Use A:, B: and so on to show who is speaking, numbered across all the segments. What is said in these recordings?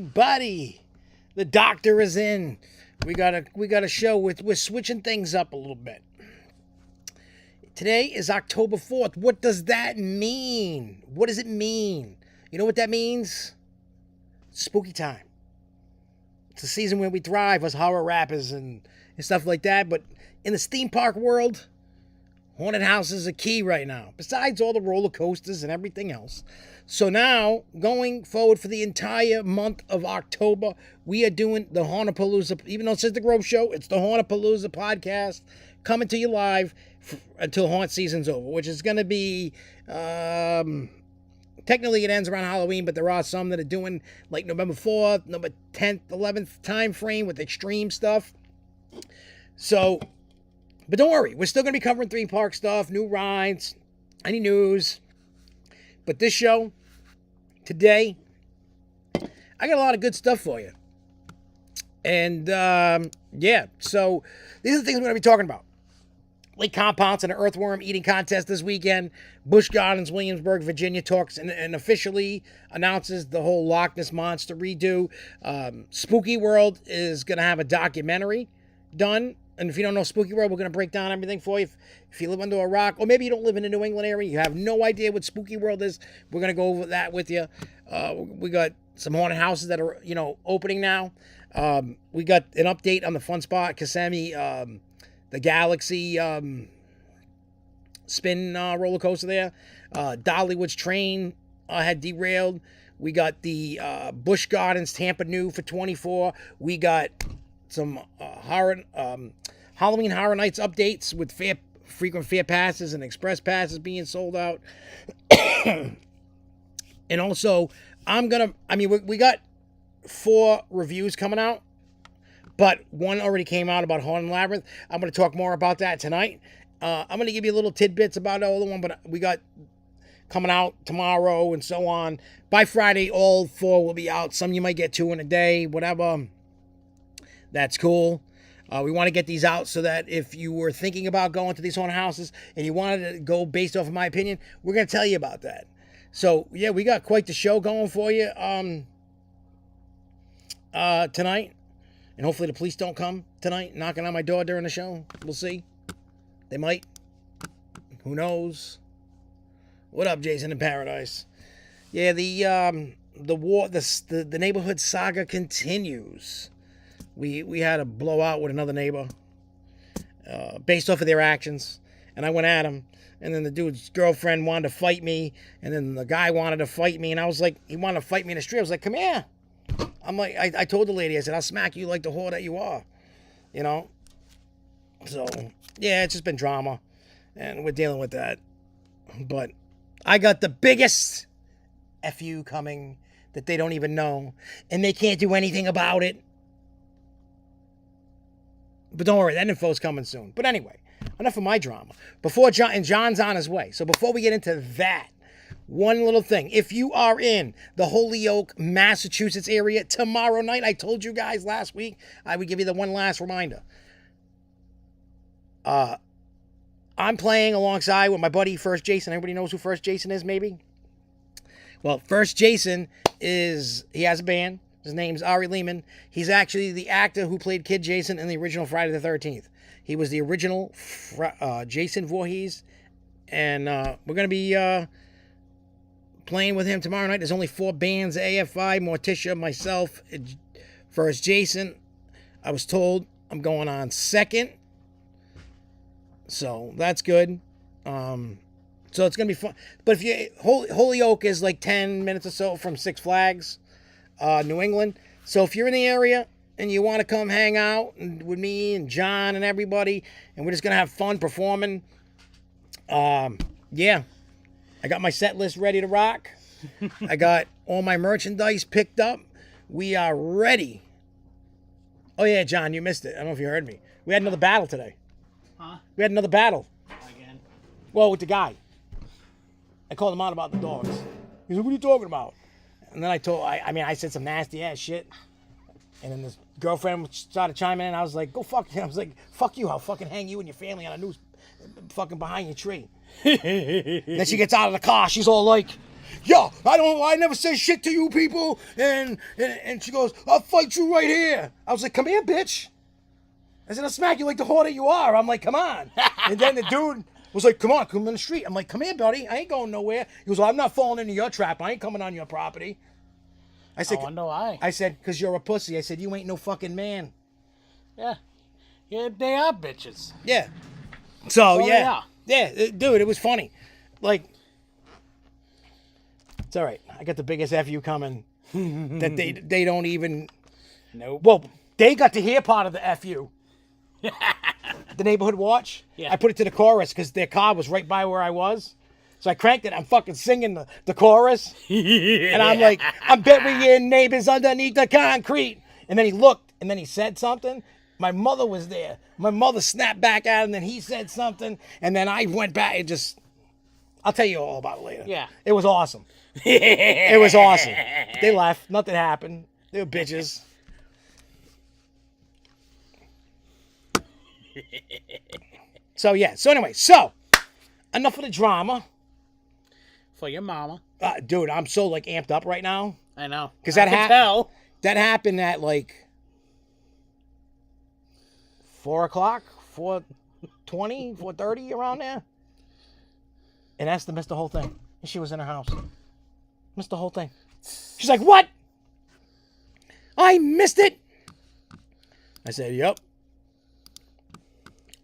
A: everybody. The doctor is in. We got a show. We're switching things up a little bit. Today is October 4th. What does that mean? What does it mean? You know what that means? Spooky time. It's a season where we thrive as horror rappers and stuff like that. But in the theme park world, haunted houses are key right now. Besides all the roller coasters and everything else. So now, going forward for the entire month of October, we are doing the Hauntapalooza. Even though it says The Grove Show, it's the Hauntapalooza podcast coming to you live until haunt season's over, which is going to be, technically it ends around Halloween, but there are some that are doing like November 4th, November 10th, 11th time frame with extreme stuff. So, but don't worry, we're still going to be covering theme park stuff, new rides, any news. But this show, today, I got a lot of good stuff for you. And, yeah, so these are the things we're going to be talking about. Lake Compounce and an earthworm eating contest this weekend. Busch Gardens, Williamsburg, Virginia talks and officially announces the whole Loch Ness Monster redo. Spookyworld is going to have a documentary done. And if you don't know Spookyworld, we're going to break down everything for you. If you live under a rock, or maybe you don't live in the New England area, you have no idea what Spookyworld is, we're going to go over that with you. We got some haunted houses that are, opening now. We got an update on the Fun Spot, Kissimmee, the Galaxy spin roller coaster there. Dollywood's train had derailed. We got the Busch Gardens Tampa new for 24. We got some Halloween Horror Nights updates with frequent fair passes and express passes being sold out. And also, we got 4 reviews coming out, but one already came out about Haunted Labyrinth. I'm going to talk more about that tonight. I'm going to give you little tidbits about the other one, but we got coming out tomorrow and so on. By Friday, all 4 will be out. Some you might get 2 in a day, whatever. That's cool. We want to get these out so that if you were thinking about going to these haunted houses and you wanted to go based off of my opinion, we're going to tell you about that. So, yeah, we got quite the show going for you tonight. And hopefully the police don't come tonight knocking on my door during the show. We'll see. They might. Who knows? What up, Jason in Paradise? Yeah, the neighborhood saga continues. We had a blowout with another neighbor based off of their actions. And I went at him. And then the dude's girlfriend wanted to fight me. And then the guy wanted to fight me. And I was like, he wanted to fight me in the street. I was like, come here. I'm like, I told the lady, I said, I'll smack you like the whore that you are. So, yeah, it's just been drama. And we're dealing with that. But I got the biggest FU coming that they don't even know. And they can't do anything about it. But don't worry, that info's coming soon. But anyway, enough of my drama. John's on his way. So before we get into that, one little thing. If you are in the Holyoke, Massachusetts area tomorrow night, I told you guys last week, I would give you the one last reminder. I'm playing alongside with my buddy First Jason. Everybody knows who First Jason is, maybe? Well, First Jason he has a band. His name's Ari Lehman. He's actually the actor who played Kid Jason in the original Friday the 13th. He was the original Jason Voorhees. And we're going to be playing with him tomorrow night. There's only 4 bands: AFI, Morticia, myself, First Jason. I was told I'm going on second. So that's good. So it's going to be fun. But if Holyoke is like 10 minutes or so from Six Flags. New England. So if you're in the area and you want to come hang out with me and John and everybody, and we're just going to have fun performing, yeah, I got my set list ready to rock. I got all my merchandise picked up. We are ready. Oh, yeah, John, you missed it. I don't know if you heard me. We had another battle today.
B: Huh?
A: We had another battle.
B: Again?
A: Well, with the guy. I called him out about the dogs. He said, what are you talking about? And then I said some nasty ass shit. And then this girlfriend started chiming in. I was like, go fuck you. I was like, fuck you. I'll fucking hang you and your family on a noose fucking behind your tree. Then she gets out of the car. She's all like, yo, I never say shit to you people. And she goes, I'll fight you right here. I was like, come here, bitch. I said, I'll smack you like the whore that you are. I'm like, come on. And then the dude was like, come on, come in the street. I'm like, come here, buddy. I ain't going nowhere. He goes, well, I'm not falling into your trap. I ain't coming on your property. I said,
B: I know why.
A: I said, because you're a pussy. I said, you ain't no fucking man.
B: Yeah. Yeah, they are bitches.
A: Yeah. So,
B: They
A: yeah.
B: are.
A: Yeah, dude, it was funny. Like, it's all right. I got the biggest FU coming that they don't even...
B: Nope.
A: Well, they got to hear part of the FU. The neighborhood watch.
B: Yeah.
A: I put it to the chorus because their car was right by where I was. So I cranked it. I'm fucking singing the chorus. And I'm like, I'm burying neighbors underneath the concrete. And then he looked and then he said something. My mother was there. My mother snapped back at him. Then he said something. And then I went back and just... I'll tell you all about it later.
B: Yeah.
A: It was awesome. It was awesome. They left. Nothing happened. They were bitches. So, yeah. So, anyway. So, enough of the drama.
B: For your mama.
A: Dude, I'm so, like, amped up right now.
B: I know.
A: Because
B: that
A: happened at, like, 4 o'clock, 4:20, 4:30, around there. And Esther missed the whole thing. And she was in her house. Missed the whole thing. She's like, what? I missed it. I said, yep.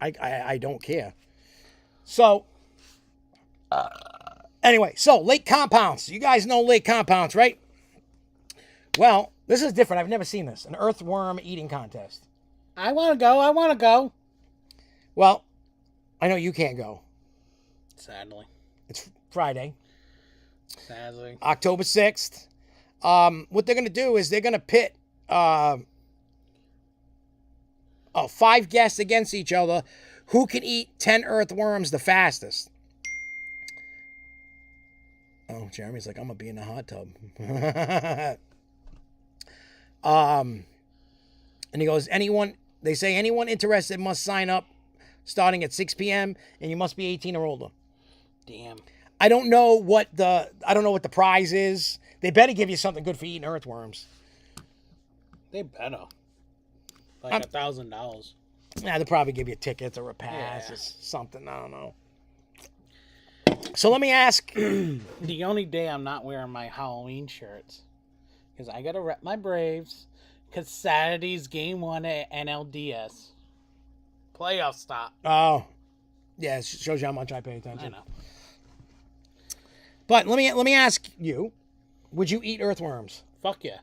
A: I don't care. So, anyway, so lake compounds. You guys know lake compounds, right? Well, this is different. I've never seen this. An earthworm eating contest.
B: I want to go.
A: Well, I know you can't go.
B: Sadly.
A: It's Friday.
B: Sadly.
A: October 6th. What they're going to do is they're going to pit 5 guests against each other who can eat 10 earthworms the fastest. Oh, Jeremy's like, I'm going to be in the hot tub. And he goes, they say anyone interested must sign up starting at 6 p.m. and you must be 18 or older.
B: Damn.
A: I don't know what the prize is. They better give you something good for eating earthworms.
B: They better. Like $1,000.
A: Yeah, they'll probably give you tickets or a pass or something. I don't know. So let me ask.
B: The only day I'm not wearing my Halloween shirts because I gotta rep my Braves. Because Saturday's game 1 at NLDS. Playoff stop.
A: Oh, yeah, it shows you how much I pay attention.
B: I know.
A: But let me ask you: would you eat earthworms?
B: Fuck yeah.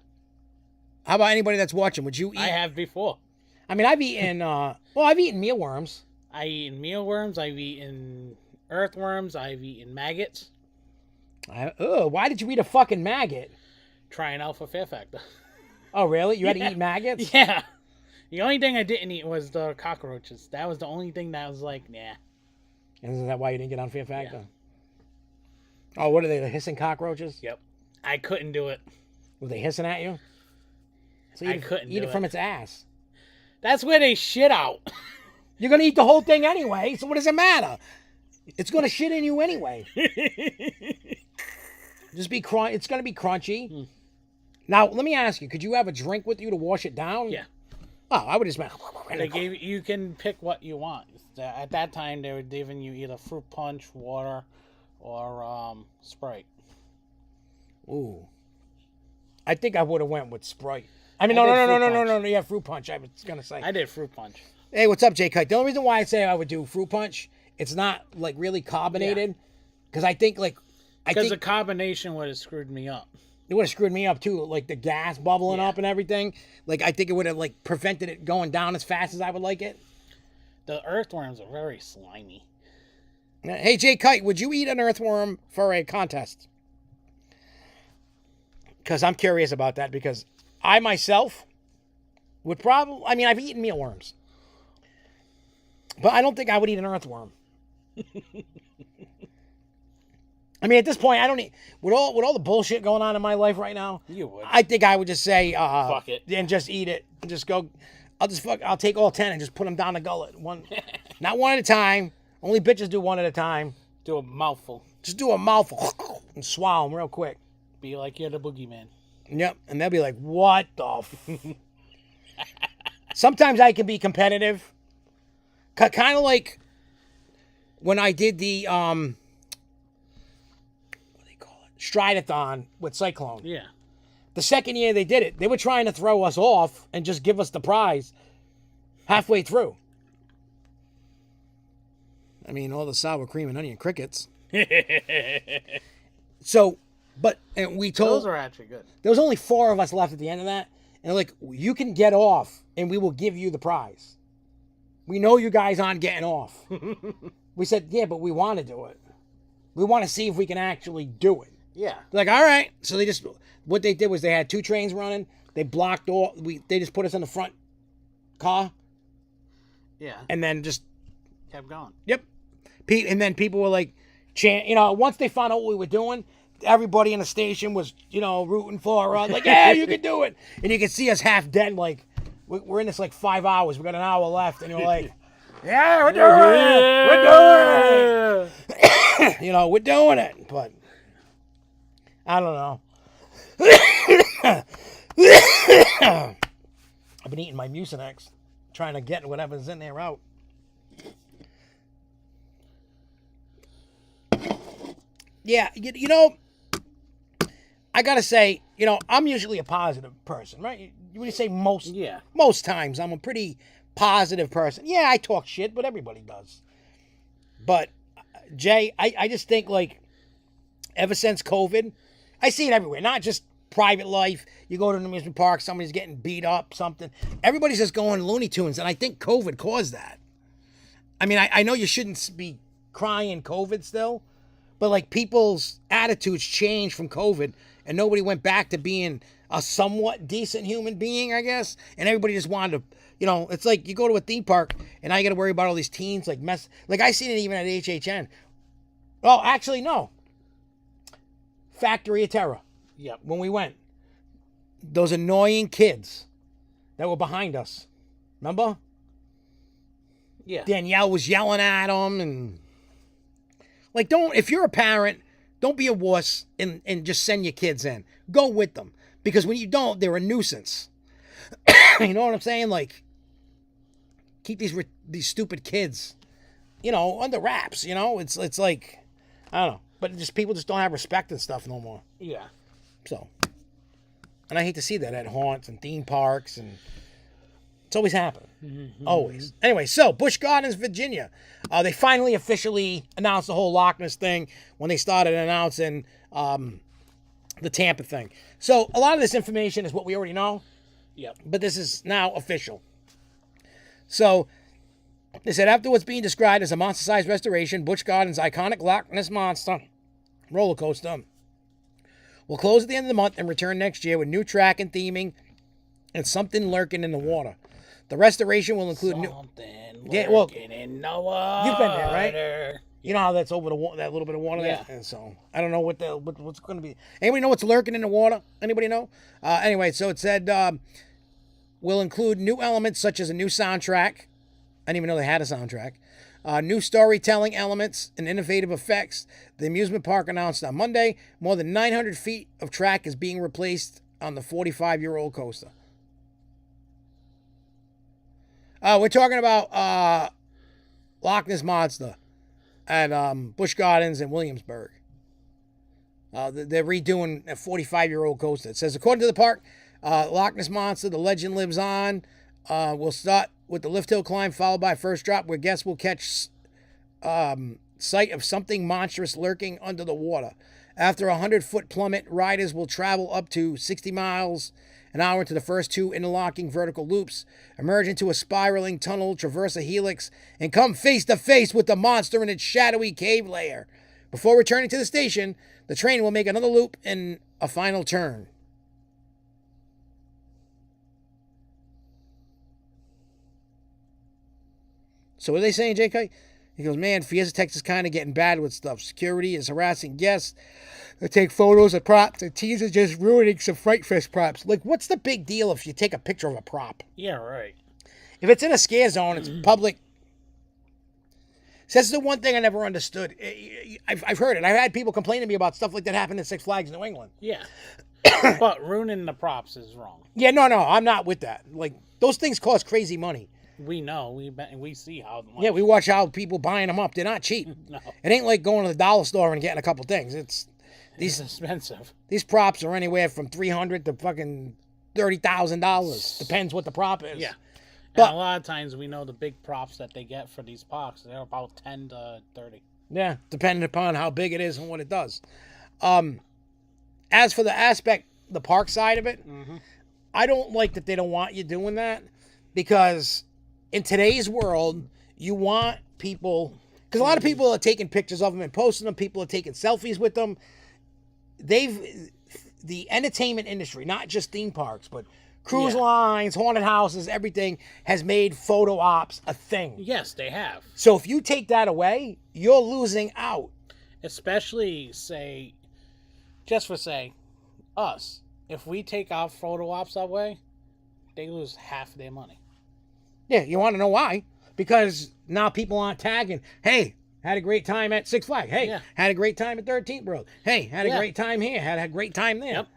A: How about anybody that's watching? Would you eat?
B: I have before.
A: I mean, I've eaten. I've eaten mealworms.
B: I've eaten mealworms. I've eaten earthworms. I've eaten maggots.
A: Why did you eat a fucking maggot?
B: Trying out for Fear Factor.
A: Oh, really? You had to eat maggots?
B: Yeah. The only thing I didn't eat was the cockroaches. That was the only thing that was like, nah.
A: Isn't that why you didn't get on Fear Factor? Yeah. Oh, what are they? The hissing cockroaches?
B: Yep. I couldn't do it.
A: Were they hissing at you? So
B: I couldn't
A: eat it from its ass.
B: That's where they shit out.
A: You're going to eat the whole thing anyway, so what does it matter? It's going to shit in you anyway. It's going to be crunchy. Now, let me ask you, could you have a drink with you to wash it down?
B: Yeah.
A: Oh, I would just...
B: You can pick what you want. At that time, they were giving you either fruit punch, water, or Sprite.
A: Ooh. I think I would have went with Sprite. I mean, no. Yeah, fruit punch, I was going to say.
B: I did fruit punch.
A: Hey, what's up, J Kite? The only reason why I say I would do fruit punch, it's not, like, really carbonated. Because I think, like...
B: Because the combination would have screwed me up.
A: It would have screwed me up, too. Like, the gas bubbling up and everything. Like, I think it would have, like, prevented it going down as fast as I would like it.
B: The earthworms are very slimy.
A: Hey, J Kite, would you eat an earthworm for a contest? Because I'm curious about that. Because I, myself, would probably... I mean, I've eaten mealworms. But I don't think I would eat an earthworm. I mean, at this point, I don't need... With all the bullshit going on in my life right now...
B: You would.
A: I think I would just say...
B: fuck it.
A: And just eat it. And just go... I'll take all 10 and just put them down the gullet. Not one at a time. Only bitches do one at a time.
B: Do a mouthful.
A: Just do a mouthful. and swallow them real quick.
B: Be like you're the boogeyman.
A: Yep, and they'll be like, what the Sometimes I can be competitive. Kind of like when I did the, what do they call it? Stridathon with Cyclone.
B: Yeah.
A: The second year they did it, they were trying to throw us off and just give us the prize halfway through. I mean, all the sour cream and onion crickets. So, and we told...
B: Those are actually good.
A: There was only 4 of us left at the end of that. And they're like, you can get off and we will give you the prize. We know you guys aren't getting off. We said, yeah, but we want to do it. We want to see if we can actually do it.
B: Yeah.
A: They're like, all right. So what they did was they had 2 trains running. They blocked all, they just put us in the front car.
B: Yeah.
A: And then just.
B: Kept going.
A: Yep. And then people were like, once they found out what we were doing, everybody in the station was, rooting for us. Like, yeah, you can do it. And you can see us half dead. Like, we're in this like 5 hours. We got an hour left. And you're like, yeah, we're doing it. We're doing it. We're doing it. But I don't know. I've been eating my Mucinex, trying to get whatever's in there out. Yeah, I gotta say, I'm usually a positive person, right? When you say most times, I'm a pretty positive person. Yeah, I talk shit, but everybody does. But, Jay, I just think, like, ever since COVID, I see it everywhere, not just private life. You go to an amusement park, somebody's getting beat up, something. Everybody's just going Looney Tunes, and I think COVID caused that. I mean, I know you shouldn't be crying COVID still, but, like, people's attitudes changed from COVID, and nobody went back to being a somewhat decent human being, I guess. And everybody just wanted to, it's like you go to a theme park, and I got to worry about all these teens, like, Like, I seen it even at HHN. Oh, actually, no. Factory of Terror.
B: Yep.
A: When we went. Those annoying kids that were behind us. Remember?
B: Yeah.
A: Danielle was yelling at them, and... Like, if you're a parent, don't be a wuss and just send your kids in. Go with them. Because when you don't, they're a nuisance. You know what I'm saying? Like, keep these stupid kids, under wraps, It's like, I don't know. But people just don't have respect and stuff no more.
B: Yeah.
A: So, and I hate to see that at haunts and theme parks, and it's always happened. Mm-hmm. Always. Anyway, so Busch Gardens, Virginia. They finally officially announced the whole Loch Ness thing when they started announcing the Tampa thing. So a lot of this information is what we already know.
B: Yep.
A: But this is now official. So they said after what's being described as a monster-sized restoration, Busch Gardens' iconic Loch Ness Monster roller coaster will close at the end of the month and return next year with new track and theming and something lurking in the water. The restoration will include
B: in the water.
A: You've been there, right? You know how that's over that little bit of water there? And so, I don't know what's going to be. Anybody know what's lurking in the water? Anybody know? Anyway, so it said, will include new elements such as a new soundtrack. I didn't even know they had a soundtrack. New storytelling elements and innovative effects. The amusement park announced on Monday more than 900 feet of track is being replaced on the 45-year-old coaster. We're talking about Loch Ness Monster at Busch Gardens in Williamsburg. They're redoing a 45-year-old coaster. It says, according to the park, Loch Ness Monster, the legend lives on. We'll start with the lift hill climb, followed by first drop, where guests will catch sight of something monstrous lurking under the water. After a 100-foot plummet, riders will travel up to 60 miles an hour into the first 2 interlocking vertical loops, emerge into a spiraling tunnel, traverse a helix, and come face to face with the monster in its shadowy cave lair. Before returning to the station, the train will make another loop and a final turn. So what are they saying, JK? He goes, man, Fiesta Texas is kind of getting bad with stuff. Security is harassing guests. They take photos of props. And teens are just ruining some Fright Fest props. Like, what's the big deal if you take a picture of a prop?
B: Yeah, right.
A: If it's in a scare zone, it's public So that's the one thing I never understood. I've heard it. I've had people complain to me about stuff like that happened at Six Flags New England.
B: Yeah. But ruining the props is wrong.
A: Yeah, no, I'm not with that. Like, those things cost crazy money.
B: We know. We see how much.
A: Yeah, we watch how people buying them up. They're not cheap.
B: No.
A: It ain't like going to the dollar store and getting a couple things.
B: It's expensive.
A: These props are anywhere from $300 to fucking $30,000. Depends what the prop is.
B: Yeah.
A: But
B: and a lot of times we know the big props that they get for these parks, they're about 10 to 30.
A: Yeah, depending upon how big it is and what it does. As for the park side of it, I don't like that they don't want you doing that, because in today's world, you want people, because a lot of people are taking pictures of them and posting them. People are taking selfies with them. The entertainment industry, not just theme parks, but cruise lines, haunted houses, everything has made photo ops a thing.
B: Yes, they have.
A: So if you take that away, you're losing out.
B: Especially, us. If we take our photo ops away, they lose half their money.
A: Yeah, you want to know why? Because now people aren't tagging, hey, had a great time at Six Flags. Hey, had a great time at 13th World. Hey, had a great time here. Had a great time there.
B: Yep.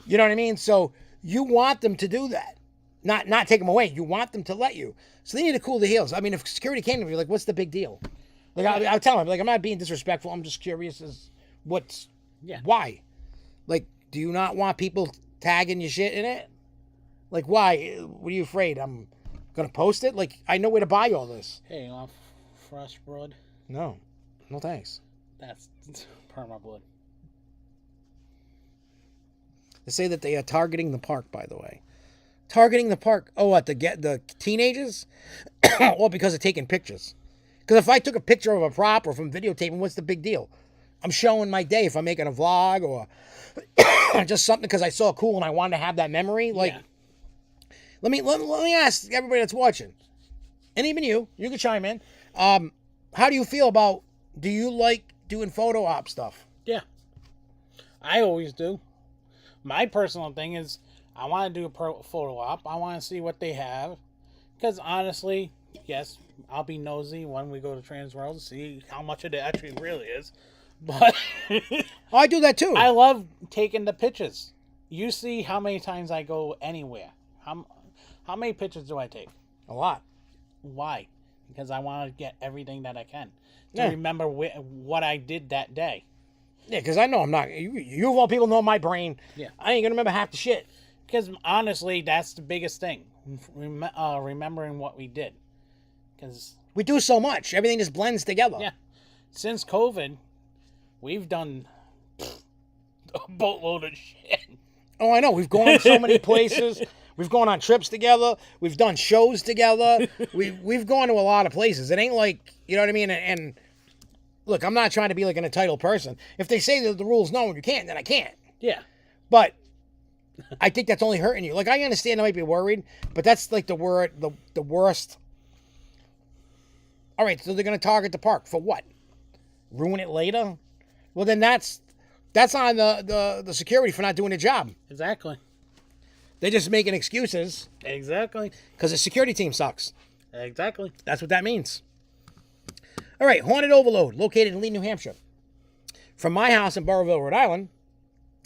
A: You know what I mean? So you want them to do that. Not take them away. You want them to let you. So they need to cool the heels. I mean, if security came to me, like, what's the big deal? Like, I'll tell them, like, I'm not being disrespectful. I'm just curious as why? Like, do you not want people tagging your shit in it? Like, why? What are you afraid? I'm going to post it? Like, I know where to buy all this.
B: Hey, you want fresh blood?
A: No thanks.
B: That's perma blood.
A: They say that they are targeting the park, by the way. Targeting the park. Oh, what, the teenagers? Well, because of taking pictures. Because if I took a picture of a prop or from videotaping, what's the big deal? I'm showing my day if I'm making a vlog or just something because I saw it cool and I wanted to have that memory. Like, let me ask everybody that's watching, and even you can chime in. How do you feel about, do you like doing photo op stuff?
B: Yeah. I always do. My personal thing is I want to do a photo op. I want to see what they have. Because honestly, yes, I'll be nosy when we go to Transworld to see how much it actually really is. But
A: I do that too.
B: I love taking the pictures. You see how many times I go anywhere. How many pictures do I take?
A: A lot.
B: Why? Because I want to get everything that I can to remember what I did that day.
A: Yeah, because I know I'm not. You of all people know my brain.
B: Yeah.
A: I ain't going to remember half the shit.
B: Because honestly, that's the biggest thing. Remembering what we did. Because
A: we do so much. Everything just blends together.
B: Yeah. Since COVID, we've done a boatload of shit.
A: Oh, I know. We've gone so many places. We've gone on trips together. We've done shows together. We've gone to a lot of places. It ain't like, you know what I mean? And look, I'm not trying to be like an entitled person. If they say that the rule's no and you can't, then I can't.
B: Yeah.
A: But I think that's only hurting you. Like, I understand I might be worried, but that's like the worst. All right, so they're going to target the park. For what? Ruin it later? Well, then that's on the security for not doing their job.
B: Exactly.
A: They're just making excuses.
B: Exactly.
A: Because the security team sucks.
B: Exactly.
A: That's what that means. All right, Haunted Overload, located in Lee, New Hampshire. From my house in Burrillville, Rhode Island,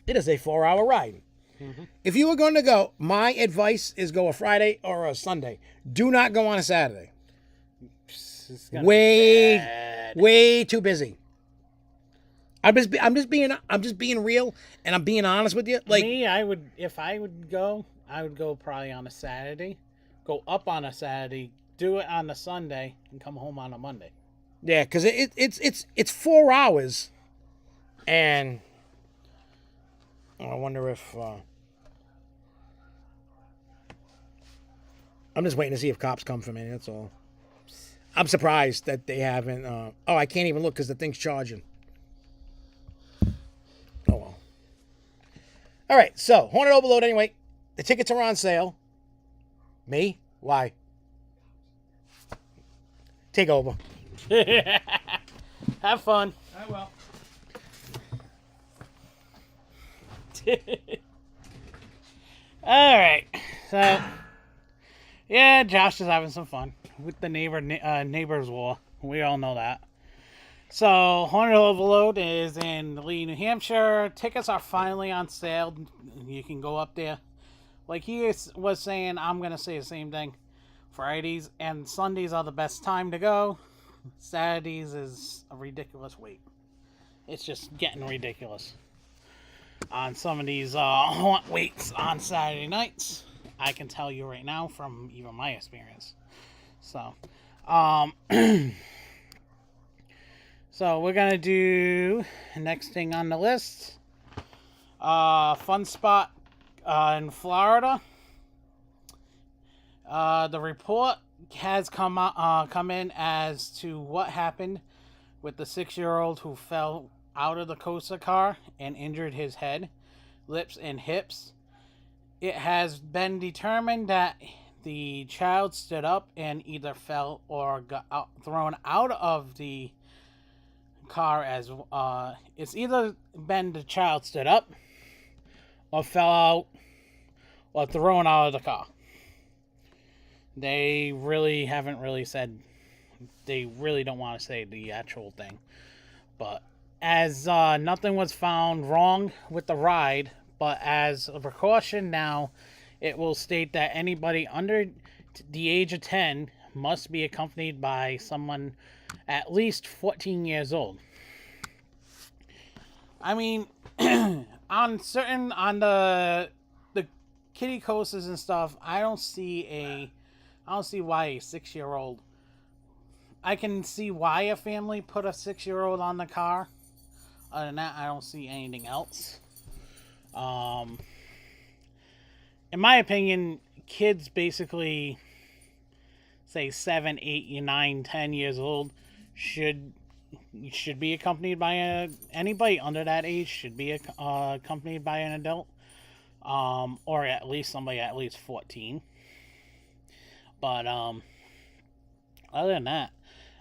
A: it is a 4-hour ride. Mm-hmm. If you were going to go, my advice is go a Friday or a Sunday. Do not go on a Saturday. Way too busy. I'm just being real, and I'm being honest with you. Like
B: me, if I would go probably on a Saturday, go up on a Saturday, do it on a Sunday, and come home on a Monday.
A: Yeah, because it's 4 hours, and I wonder if I'm just waiting to see if cops come for me. That's all. I'm surprised that they haven't. I can't even look because the thing's charging. Oh, well. All right, so Haunted Overload anyway. The tickets are on sale. Me? Why? Take over.
B: Have fun.
A: I will.
B: All right. So, yeah, Josh is having some fun with the neighbors war. We all know that. So, Hornet Overload is in Lee, New Hampshire. Tickets are finally on sale. You can go up there. Like was saying, I'm going to say the same thing. Fridays and Sundays are the best time to go. Saturdays is a ridiculous wait. It's just getting ridiculous. On some of these waits on Saturday nights, I can tell you right now from even my experience. So, so we're gonna do next thing on the list. Fun spot in Florida. The report has come in as to what happened with the 6-year-old who fell out of the coaster car and injured his head, lips, and hips. It has been determined that the child stood up and either fell or got thrown out of the car as it's either been the child stood up or fell out or thrown out of the car. They really haven't really said, they really don't want to say the actual thing. But as nothing was found wrong with the ride, but as a precaution now, it will state that anybody under the age of 10 must be accompanied by someone at least 14 years old. I mean, on the kiddie coasters and stuff, I don't see why a 6-year-old. I can see why a family put a 6-year-old on the car. Other than that, I don't see anything else. In my opinion, kids basically, say 7, 8, 9, 10 years old should be accompanied by anybody under that age should be accompanied by an adult, or at least somebody at least 14. But other than that,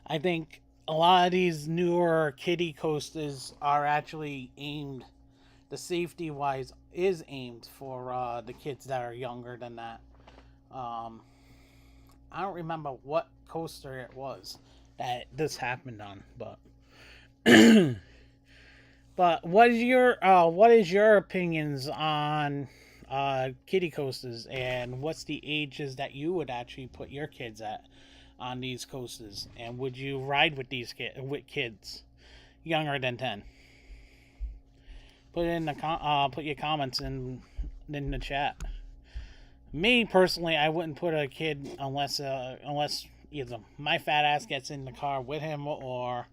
B: I think a lot of these newer kiddie coasters are actually aimed, the safety wise is aimed for the kids that are younger than that. I don't remember what coaster it was that this happened on, but but what is your opinions on kiddie coasters, and what's the ages that you would actually put your kids at on these coasters, and would you ride with these kids younger than 10? Put in the put your comments in the chat. Me personally, I wouldn't put a kid unless either my fat ass gets in the car with him, or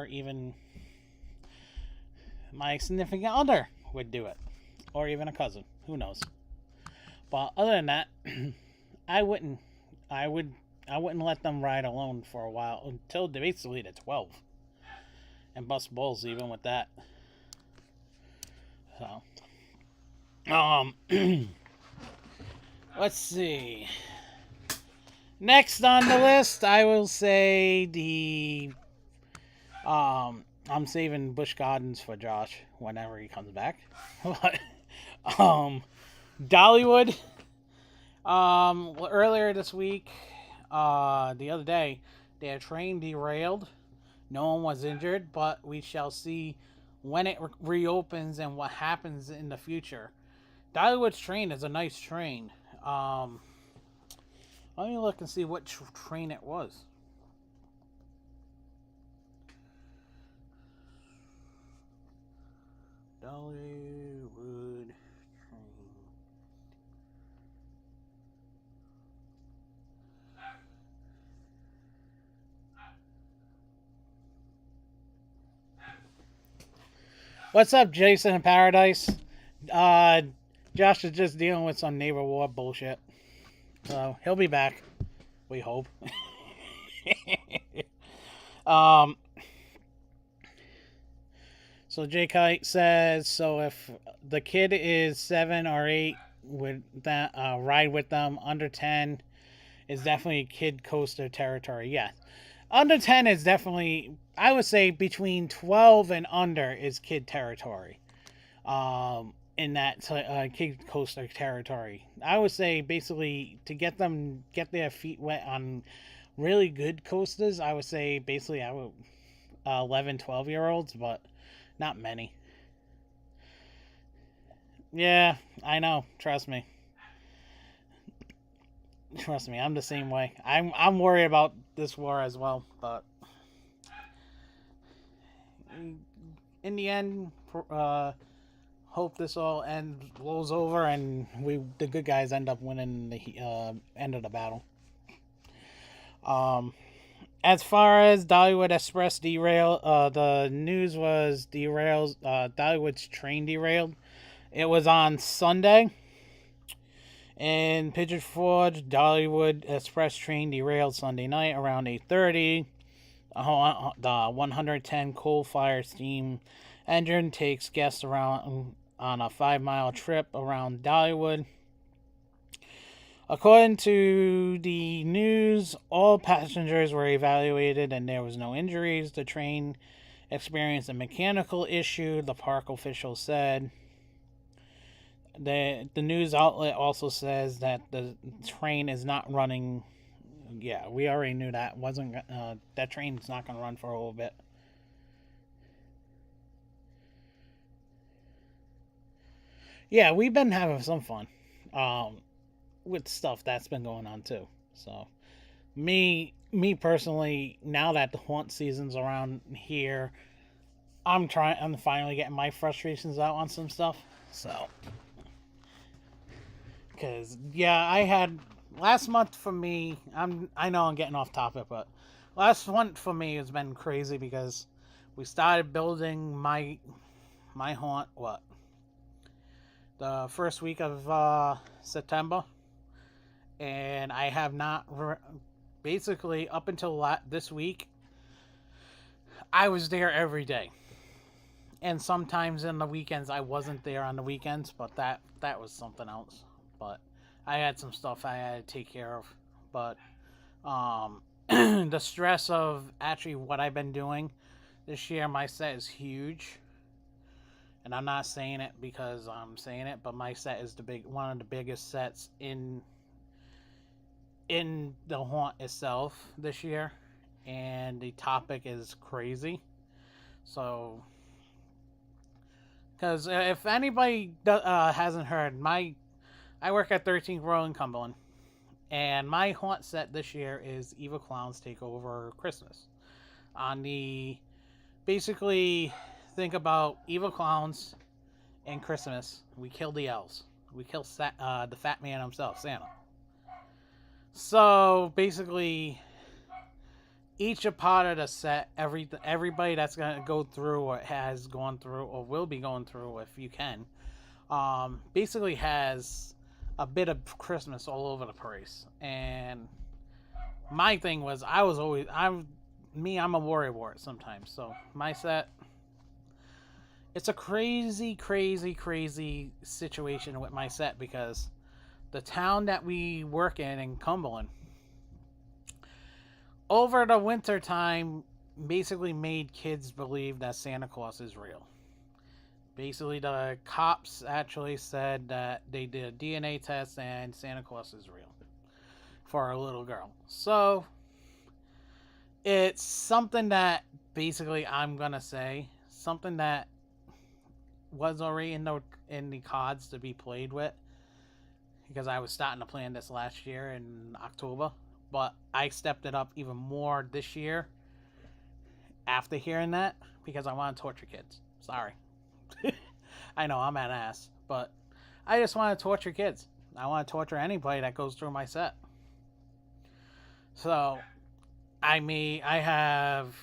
B: even my significant other would do it, or even a cousin. Who knows? But other than that, I wouldn't let them ride alone for a while until basically they're 12, and bust balls even with that. So, let's see. Next on the list, I will say I'm saving Busch Gardens for Josh whenever he comes back. Dollywood. Earlier this week, the other day, their train derailed. No one was injured, but we shall see when it reopens and what happens in the future. Dollywood's train is a nice train. Let me look and see what train it was. Dollywood train. What's up, Jason in Paradise? Josh is just dealing with some neighbor war bullshit. So he'll be back. We hope. So J Kite says, so if the kid is 7 or 8, would that ride with them? Under 10 is definitely kid coaster territory. Yeah. Under 10 is definitely, I would say between 12 and under is kid territory. In that kid coaster territory, I would say basically to get their feet wet on really good coasters, I would say basically 11, 12-year-olds, but not many. Yeah, I know. Trust me. Trust me, I'm the same way. I'm worried about this war as well, but in the end, hope this all blows over and the good guys end up winning the end of the battle. As far as Dollywood Express derail, the news was derails. Dollywood's train derailed. It was on Sunday. In Pigeon Forge, Dollywood Express train derailed Sunday night around 8:30. The 110 coal-fired steam engine takes guests around on a 5-mile trip around Dollywood. According to the news, all passengers were evaluated and there was no injuries. The train experienced a mechanical issue, the park official said. The news outlet also says that the train is not running. Yeah, we already knew that wasn't. That train's not going to run for a little bit. Yeah, we've been having some fun with stuff that's been going on too. So, me personally, now that the haunt season's around here, I'm finally getting my frustrations out on some stuff. So, because yeah, I had last month for me. I know I'm getting off topic, but last month for me has been crazy because we started building my haunt. What? The first week of September, and I have not basically up until this week. I was there every day, and sometimes in the weekends I wasn't there on the weekends, but that was something else. But I had some stuff I had to take care of. But the stress of actually what I've been doing this year, my set is huge. And I'm not saying it because I'm saying it, but my set is one of the biggest sets in the haunt itself this year, and the topic is crazy. So, because if anybody hasn't heard, I work at 13th Row in Cumberland, and my haunt set this year is Evil Clowns Take Over Christmas. On the basically. Think about evil clowns and Christmas. We kill the elves. We kill the fat man himself, Santa. So basically, each a part of the set, everybody that's gonna go through or has gone through or will be going through, if you can, basically has a bit of Christmas all over the place. And my thing was, I'm a worrywart sometimes. So my set. It's a crazy, crazy, crazy situation with my set because the town that we work in Cumberland, over the winter time, basically made kids believe that Santa Claus is real. Basically, the cops actually said that they did a DNA test and Santa Claus is real for a little girl. So, it's something that basically I'm going to say, something that was already in the cards to be played with, because I was starting to plan this last year in October, but I stepped it up even more this year after hearing that because I want to torture kids. Sorry. I know I'm an ass, but I just want to torture kids. I want to torture anybody that goes through my set. So I have,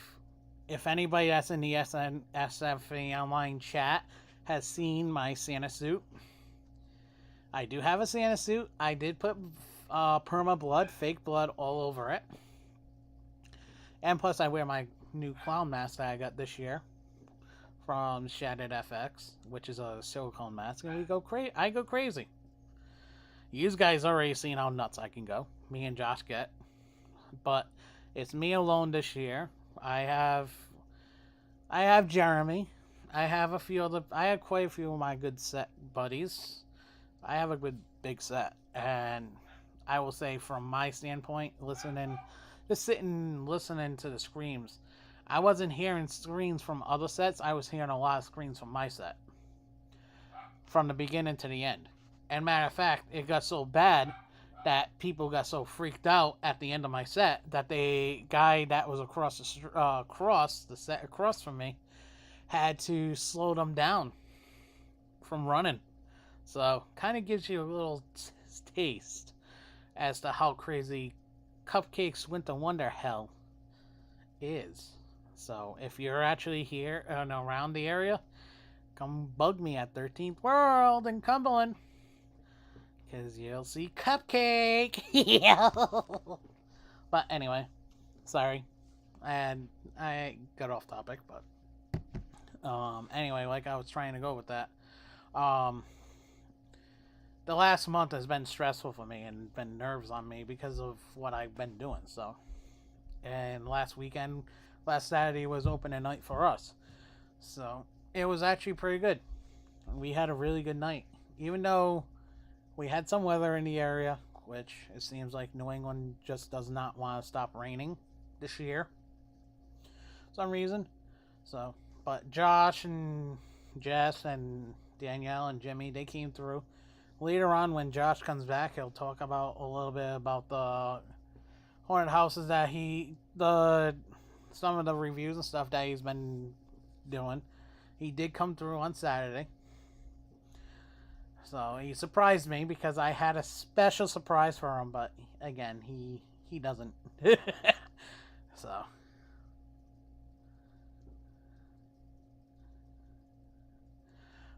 B: if anybody that's in the SFNEOnline chat has seen my Santa suit. I do have a Santa suit. I did put perma blood, fake blood all over it. And plus I wear my new clown mask that I got this year from Shattered FX, which is a silicone mask, and I go crazy. You guys already seen how nuts I can go. Me and Josh get. But it's me alone this year. I have Jeremy. I have quite a few of my good set buddies. I have a good big set, and I will say from my standpoint, listening just sitting listening to the screams. I wasn't hearing screams from other sets. I was hearing a lot of screams from my set. From the beginning to the end. And matter of fact, it got so bad that people got so freaked out at the end of my set that the guy that was across the set across from me had to slow them down from running. So, kind of gives you a little taste as to how crazy Cupcake's Winter Wonder Hell is. So, if you're actually here and around the area, come bug me at 13th World in Cumberland. Because you'll see Cupcake. But anyway, sorry. And I got off topic, but anyway, like I was trying to go with that. The last month has been stressful for me and been nerves on me because of what I've been doing. So, and last Saturday was opening night for us. So, it was actually pretty good. We had a really good night. Even though we had some weather in the area, which it seems like New England just does not want to stop raining this year. For some reason. So, but Josh and Jess and Danielle and Jimmy, they came through. Later on, when Josh comes back, he'll talk about a little bit about the haunted houses that some of the reviews and stuff that he's been doing. He did come through on Saturday. So he surprised me because I had a special surprise for him, but again, he doesn't. So.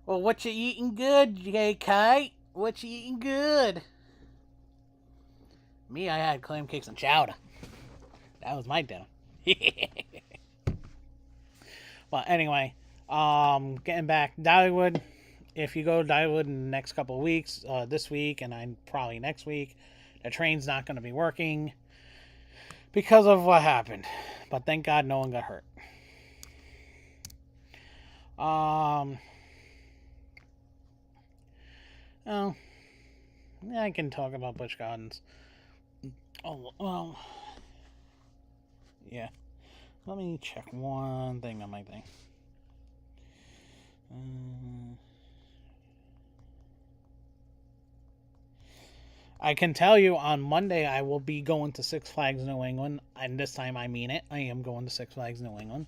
B: Well, what you eating good, J-Kite? What you eating good? Me, I had clam cakes and chowder. That was my dinner. Well, anyway, getting back, Dollywood. If you go to Dollywood in the next couple of weeks, this week and probably next week, the train's not going to be working because of what happened. But thank God no one got hurt. Oh, yeah, I can talk about Busch Gardens. Oh, well, yeah. Let me check one thing on my thing. I can tell you on Monday I will be going to Six Flags New England, and this time I mean it. I am going to Six Flags New England.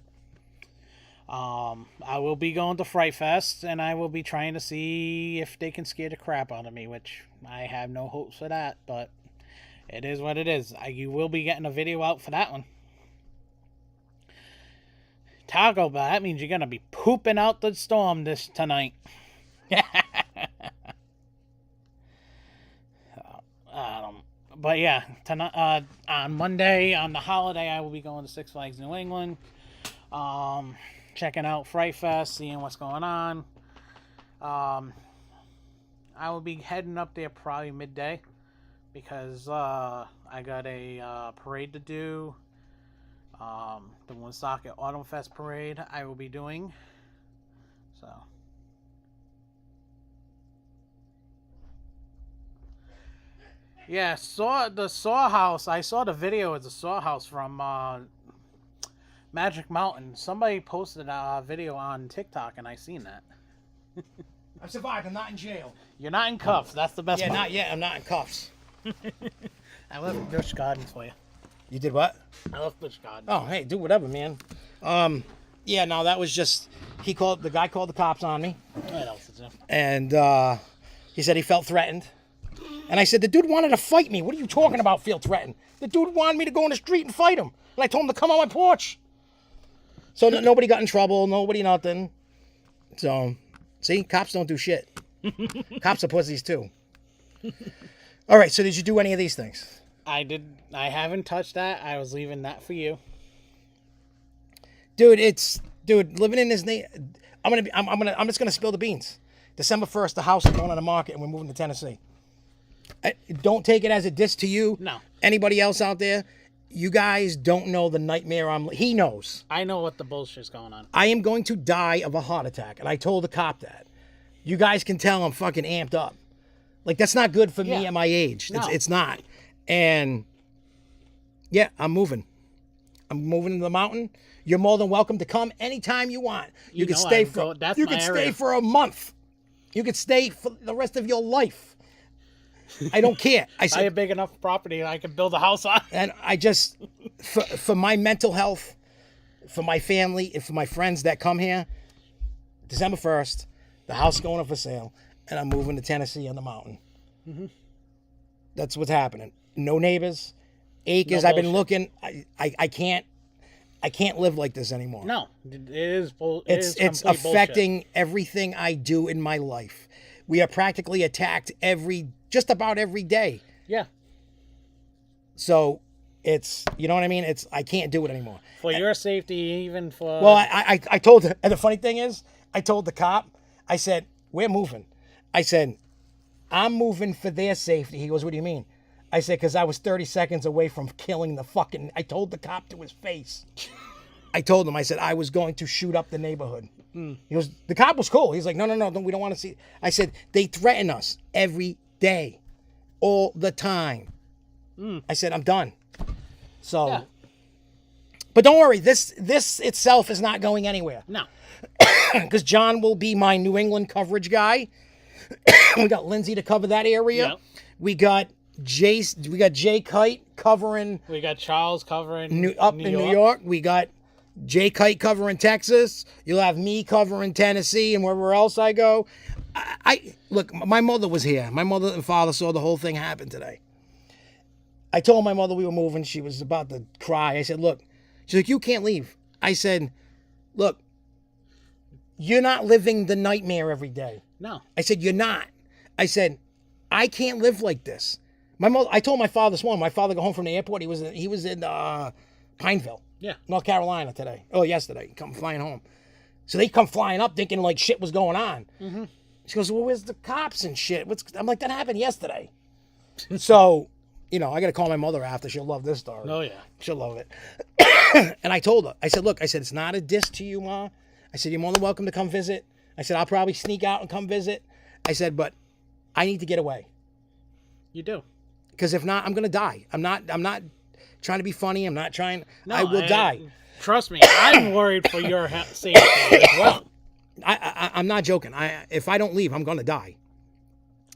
B: I will be going to Fright Fest, and I will be trying to see if they can scare the crap out of me, which I have no hopes for that, but it is what it is. You will be getting a video out for that one. Taco Bell, that means you're going to be pooping out the storm tonight. But yeah, tonight, on Monday, on the holiday, I will be going to Six Flags New England. Checking out Fright Fest, seeing what's going on. I will be heading up there probably midday because I got a parade to do. The Woonsocket Autumn Fest parade I will be doing. So. Yeah, the Saw House. I saw the video of the Saw House from Magic Mountain. Somebody posted a video on TikTok, and I seen that.
A: I've survived. I'm not in jail.
B: You're not in cuffs. That's the best part.
A: Not yet. I'm not in cuffs.
B: I left Busch Gardens for you.
A: You did what?
B: I left Busch Gardens.
A: Oh, hey, do whatever, man. Yeah, no, that was just... The guy called the cops on me.
B: What else is there?
A: And he said he felt threatened. And I said, the dude wanted to fight me. What are you talking about, feel threatened? The dude wanted me to go in the street and fight him. And I told him to come on my porch. So nobody got in trouble. Nobody nothing. So, see? Cops don't do shit. Cops are pussies, too. All right, so did you do any of these things?
B: I did. I haven't touched that. I was leaving that for you.
A: Dude, living in this I'm just gonna spill the beans. December 1st, the house is going on the market and we're moving to Tennessee. Don't take it as a diss to you.
B: No.
A: Anybody else out there? You guys don't know the nightmare he knows.
B: I know what the bullshit's going on.
A: I am going to die of a heart attack, and I told the cop that. You guys can tell I'm fucking amped up. Like, that's not good for me at my age.
B: No.
A: It's not. And Yeah, I'm moving. I'm moving to the mountain. You're more than welcome to come anytime you want. You can stay for you can stay for a month. You could stay for the rest of your life. I don't care. I
B: buy a big enough property I can build a house on.
A: And I just, for my mental health, for my family, and for my friends that come here, December 1st, the house is going up for sale, and I'm moving to Tennessee on the mountain. Mm-hmm. That's what's happening. No neighbors, acres. No I've been looking. I can't live like this anymore.
B: No, it is.
A: It's affecting bullshit. Everything I do in my life. We are practically attacked just about every day.
B: Yeah.
A: So it's, you know what I mean? I can't do it anymore.
B: For your safety, even for...
A: Well, I told, and the funny thing is, I told the cop, I said, we're moving. I said, I'm moving for their safety. He goes, what do you mean? I said, because I was 30 seconds away from killing I told the cop to his face. I told him, I said, I was going to shoot up the neighborhood. He goes, the cop was cool. He's like, no, we don't want to see. I said, they threaten us every day, all the time. I said, I'm done. So, yeah. But don't worry, this itself is not going anywhere.
B: No.
A: Because John will be my New England coverage guy. We got Lindsay to cover that area. Yep. We got Jay Kite covering.
B: We got Charles covering
A: New York. We got Jay Kite covering Texas. You'll have me covering Tennessee and wherever else I go. Look, my mother was here. My mother and father saw the whole thing happen today. I told my mother we were moving. She was about to cry. I said, look. She's like, you can't leave. I said, look, you're not living the nightmare every day.
B: No.
A: I said, you're not. I said, I can't live like this. I told my father this morning. My father got home from the airport. He was in Pineville, North Carolina today. Oh, yesterday. Come flying home. So they come flying up thinking like shit was going on. Mm-hmm. She goes, well, where's the cops and shit? I'm like, that happened yesterday. So, I got to call my mother after. She'll love this story.
B: Oh, yeah.
A: She'll love it. And I told her, I said, look, it's not a diss to you, Ma. I said, you're more than welcome to come visit. I said, I'll probably sneak out and come visit. I said, but I need to get away.
B: You do.
A: Because if not, I'm going to die. I'm not trying to be funny. I'm not trying. No, I will die.
B: Trust me. I'm worried for your safety as well.
A: I'm not joking. If I don't leave, I'm going to die.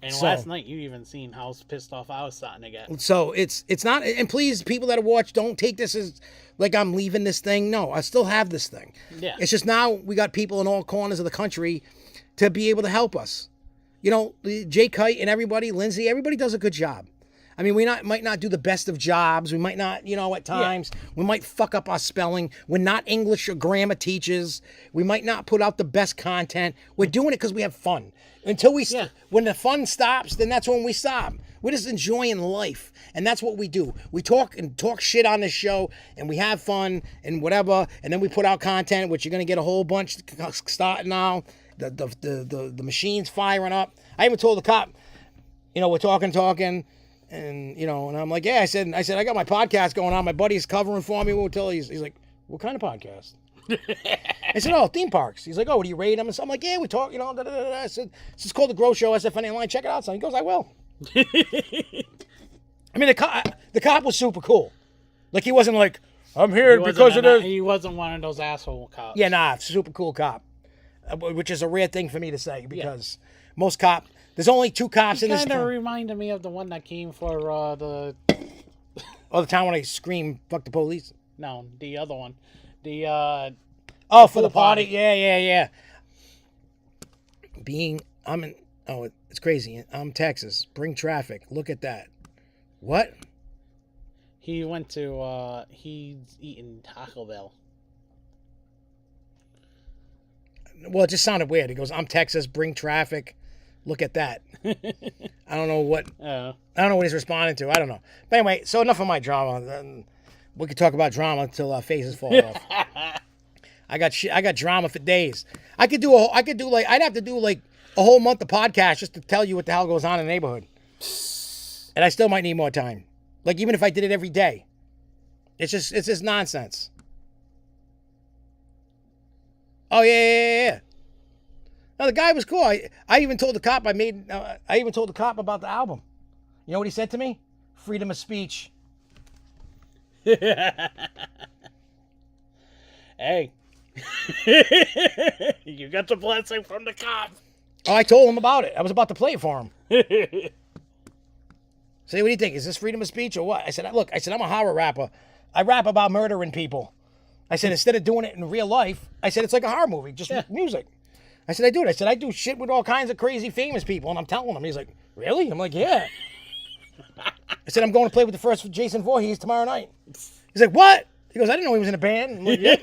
B: And last night, you even seen how pissed off I was starting to get.
A: So it's not. And please, people that have watched, don't take this as like I'm leaving this thing. No, I still have this thing.
B: Yeah.
A: It's just now we got people in all corners of the country to be able to help us. Jay Kite and everybody, Lindsay, everybody does a good job. I mean, might not do the best of jobs. We might not, at times, we might fuck up our spelling. We're not English or grammar teachers. We might not put out the best content. We're doing it because we have fun. Until when the fun stops, then that's when we stop. We're just enjoying life. And that's what we do. We talk shit on this show, and we have fun and whatever. And then we put out content, which you're going to get a whole bunch starting now. The machine's firing up. I even told the cop, we're talking. And, and I'm like, yeah, I said, I got my podcast going on. My buddy's covering for me. He's like, what kind of podcast? I said, oh, theme parks. He's like, oh, do you rate them? And so I'm like, yeah, we talk, I said, this is called The Grow Show, SFNEOnline. Check it out. So he goes, I will. I mean, the cop was super cool. Like, he wasn't like, I'm here because of this.
B: He wasn't one of those asshole cops.
A: Yeah, nah, super cool cop. Which is a rare thing for me to say because most cops, there's only two cops in this town.
B: He kind of reminded me of the one that came for the...
A: Oh, the time when I screamed, fuck the police?
B: No, the other one. The,
A: for the party. Yeah. It's crazy. I'm Texas. Bring traffic. Look at that. What?
B: He went to, he's eating Taco Bell.
A: Well, it just sounded weird. He goes, I'm Texas. Bring traffic. Look at that. I don't know what. I don't know what he's responding to. I don't know. But anyway, so enough of my drama. We could talk about drama until our faces fall off. I got drama for days. I'd have to do like a whole month of podcast just to tell you what the hell goes on in the neighborhood. And I still might need more time. Like even if I did it every day, it's just nonsense. Oh yeah. No, the guy was cool. I even told the cop I even told the cop about the album. You know what he said to me? Freedom of speech.
B: Hey. You got the blessing from the cop.
A: Oh, I told him about it. I was about to play it for him. Say, what do you think? Is this freedom of speech or what? I said, look, I'm a horror rapper. I rap about murdering people. I said, instead of doing it in real life, I said, it's like a horror movie, just music. I said, I do it. I said, I do shit with all kinds of crazy famous people, and I'm telling him. He's like, really? I'm like, yeah. I said, I'm going to play with the first Jason Voorhees tomorrow night. He's like, what? He goes, I didn't know he was in a band. I'm like, yeah.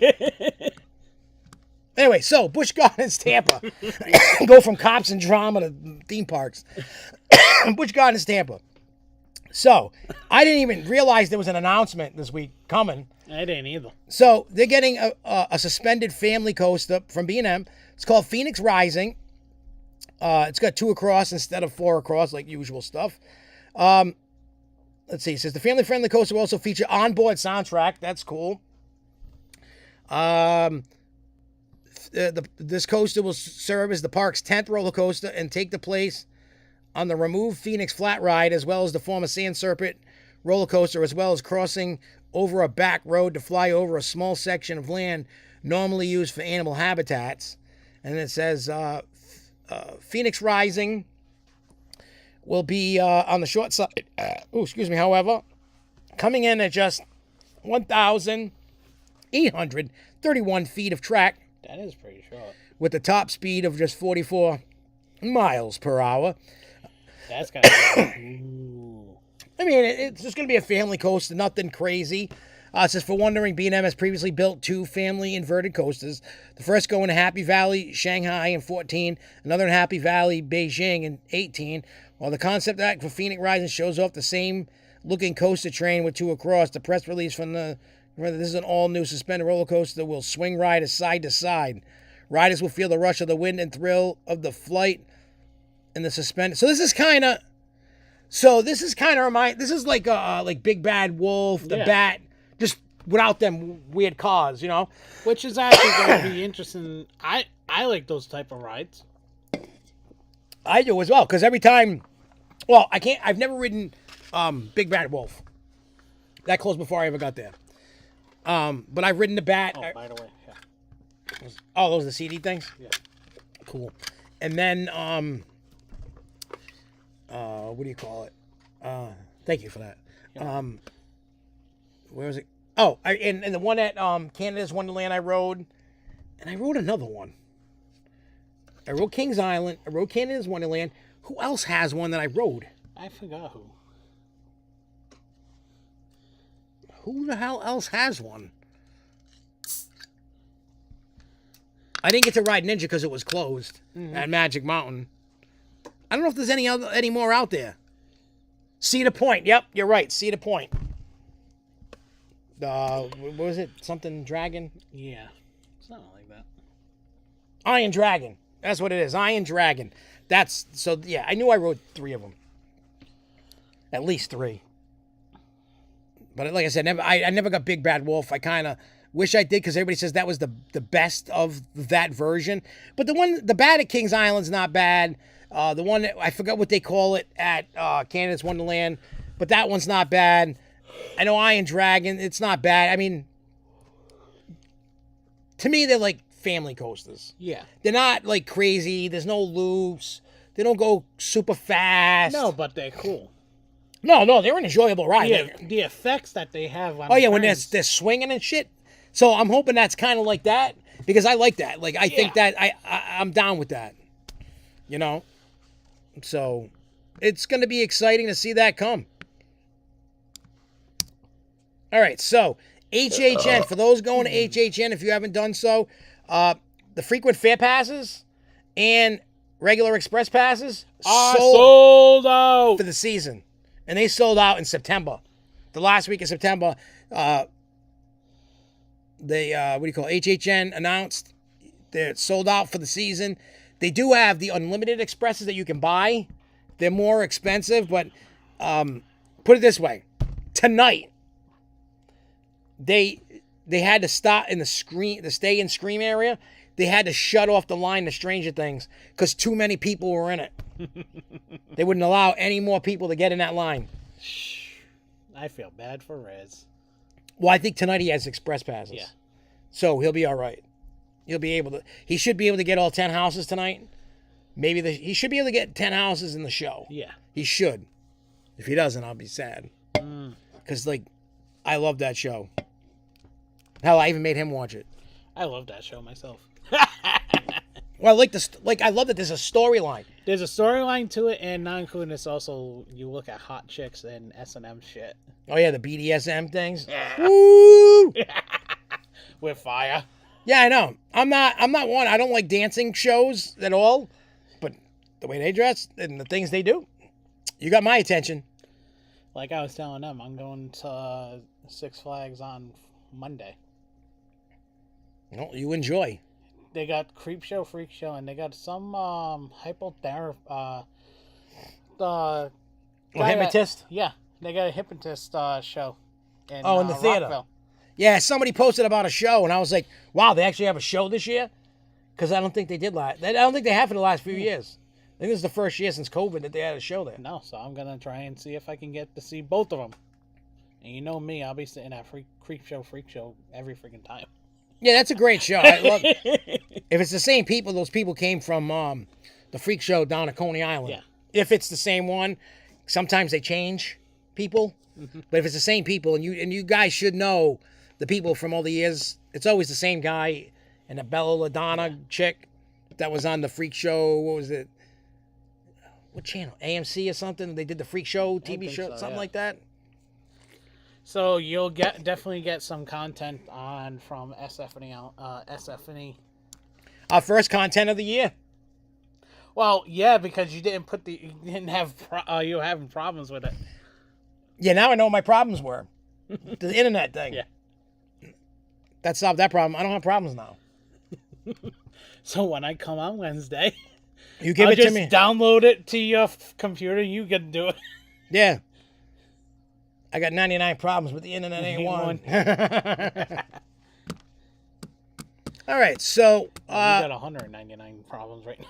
A: Anyway, so Busch Gardens, Tampa. Go from cops and drama to theme parks. Busch Gardens, Tampa. So, I didn't even realize there was an announcement this week coming.
B: I didn't either.
A: So, they're getting a suspended family coaster from B&M. It's called Phoenix Rising. It's got 2 across instead of 4 across, like usual stuff. Let's see. It says the family-friendly coaster will also feature onboard soundtrack. That's cool. This coaster will serve as the park's 10th roller coaster and take the place on the removed Phoenix Flat Ride, as well as the former Sand Serpent roller coaster, as well as crossing over a back road to fly over a small section of land normally used for animal habitats. And it says Phoenix Rising will be on the short side. However, coming in at just 1,831 feet of track.
B: That is pretty short.
A: With a top speed of just 44 miles per hour.
B: That's kind of.
A: I mean, it's just going to be a family coaster, nothing crazy. It says, for wondering, B&M has previously built 2 family inverted coasters. The first going to Happy Valley, Shanghai in 2014, another in Happy Valley, Beijing in 2018. While the concept art for Phoenix Rising shows off the same looking coaster train with 2 across, the press release from this is an all-new suspended roller coaster that will swing riders side to side. Riders will feel the rush of the wind and thrill of the flight in the suspended. So this is kind of this is like Big Bad Wolf, the Bat, just without them weird cars, you know.
B: Which is actually going to be interesting. I like those type of rides.
A: I do as well, because every time, well, I've never ridden Big Bad Wolf. That closed before I ever got there. But I've ridden the Bat.
B: Oh, by the way, yeah.
A: Oh, those are the CD things?
B: Yeah.
A: Cool. And then, what do you call it? Thank you for that.
B: Yeah.
A: Where was it? Oh, and the one at Canada's Wonderland I rode, and I rode another one. I rode Kings Island. I rode Canada's Wonderland. Who else has one that I rode?
B: I forgot who.
A: Who the hell else has one? I didn't get to ride Ninja because it was closed at Magic Mountain. I don't know if there's any more out there. Cedar Point. Yep, you're right. Cedar Point. What was it? Something Dragon?
B: Yeah. Something like that.
A: Iron Dragon. That's what it is. Iron Dragon. Yeah, I knew I rode 3 of them. At least 3. But like I said, I never got Big Bad Wolf. I kind of wish I did, because everybody says that was the best of that version. But the Bat at Kings Island's not bad. The one I forgot what they call it at Canada's Wonderland, but that one's not bad. I know Iron Dragon, it's not bad. I mean, to me, they're like family coasters.
B: Yeah.
A: They're not like crazy. There's no loops. They don't go super fast.
B: No, but they're cool.
A: No, they're an enjoyable ride.
B: Yeah, the effects that they have on
A: when they're swinging and shit. So I'm hoping that's kind of like that, because I like that. Like, I think that I'm down with that. You know? So it's going to be exciting to see that come. All right, so HHN, for those going to HHN, if you haven't done so, the frequent fare passes and regular express passes
B: are sold out
A: for the season. And they sold out in September. The last week of September, HHN announced they're sold out for the season. They do have the unlimited expresses that you can buy. They're more expensive, but put it this way. Tonight, they had to stop in the stay and scream area. They had to shut off the line to Stranger Things because too many people were in it. They wouldn't allow any more people to get in that line.
B: I feel bad for Rez.
A: Well, I think tonight he has express passes.
B: Yeah.
A: So he'll be all right. He'll be able to. He should be able to get all 10 houses tonight. Maybe he should be able to get 10 houses in the show.
B: Yeah.
A: He should. If he doesn't, I'll be sad. Because, like, I love that show. Hell, I even made him watch it.
B: I love that show myself.
A: Well, I love that there's a storyline.
B: There's a storyline to it, and not including this, also you look at hot chicks and S&M shit.
A: Oh yeah, the BDSM things.
B: Yeah.
A: Woo!
B: With fire.
A: Yeah, I know. I'm not one. I don't like dancing shows at all, but the way they dress and the things they do, you got my attention.
B: Like I was telling them, I'm going to Six Flags on Monday.
A: No, you enjoy.
B: They got Creep Show, Freak Show, and they got some hypnotherapist.
A: Hypnotist?
B: Yeah, they got a hypnotist show. In
A: the theater.
B: Rockville.
A: Yeah, somebody posted about a show, and I was like, "Wow, they actually have a show this year?" Because I don't think they did last. I don't think they have for the last few years. I think this is the first year since COVID that they had a show there.
B: No, so I'm gonna try and see if I can get to see both of them. And you know me, I'll be sitting at Creep Show, Freak Show every freaking time.
A: Yeah, that's a great show. I love it. If it's the same people, those people came from the Freak Show down at Coney Island.
B: Yeah.
A: If it's the same one, sometimes they change people.
B: Mm-hmm.
A: But if it's the same people, and you guys should know the people from all the years, it's always the same guy and the Bella LaDonna chick that was on the Freak Show. What was it? What channel? AMC or something? They did the Freak Show TV show,
B: so,
A: something
B: yeah.
A: like that.
B: So you'll definitely get some content on from SFNE.
A: Our first content of the year.
B: Well, yeah, because you didn't you were having problems with it.
A: Yeah, now I know what my problems were. The internet thing.
B: Yeah.
A: That solved that problem. I don't have problems now.
B: So when I come on Wednesday,
A: You give
B: I'll
A: it to
B: just
A: me.
B: download it to your computer. You can do it.
A: Yeah. I got 99 problems, but the internet ain't one. All right, so...
B: We got 199 problems right now.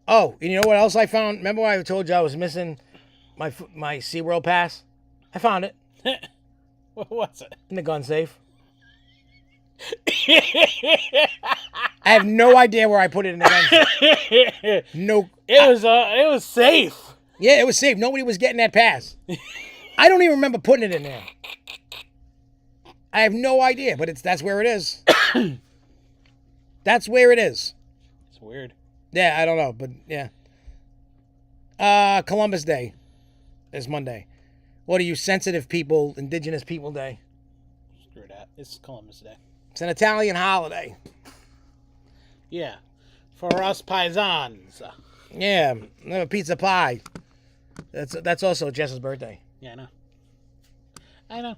A: Oh, and you know what else I found? Remember when I told you I was missing my SeaWorld pass? I found it
B: What was it?
A: in the gun safe. I have no idea where I put it in the gun safe. No.
B: It was safe.
A: Yeah, it was safe. Nobody was getting that pass. I don't even remember putting it in there. I have no idea, but that's where it is. That's where it is.
B: It's weird.
A: Yeah, I don't know, but yeah. Columbus Day is Monday. What are you, sensitive people, indigenous people day?
B: Screw that. It's Columbus Day.
A: It's an Italian holiday.
B: Yeah. For us paisans.
A: Yeah, have a pizza pie. That's also Jess's birthday.
B: Yeah, I know.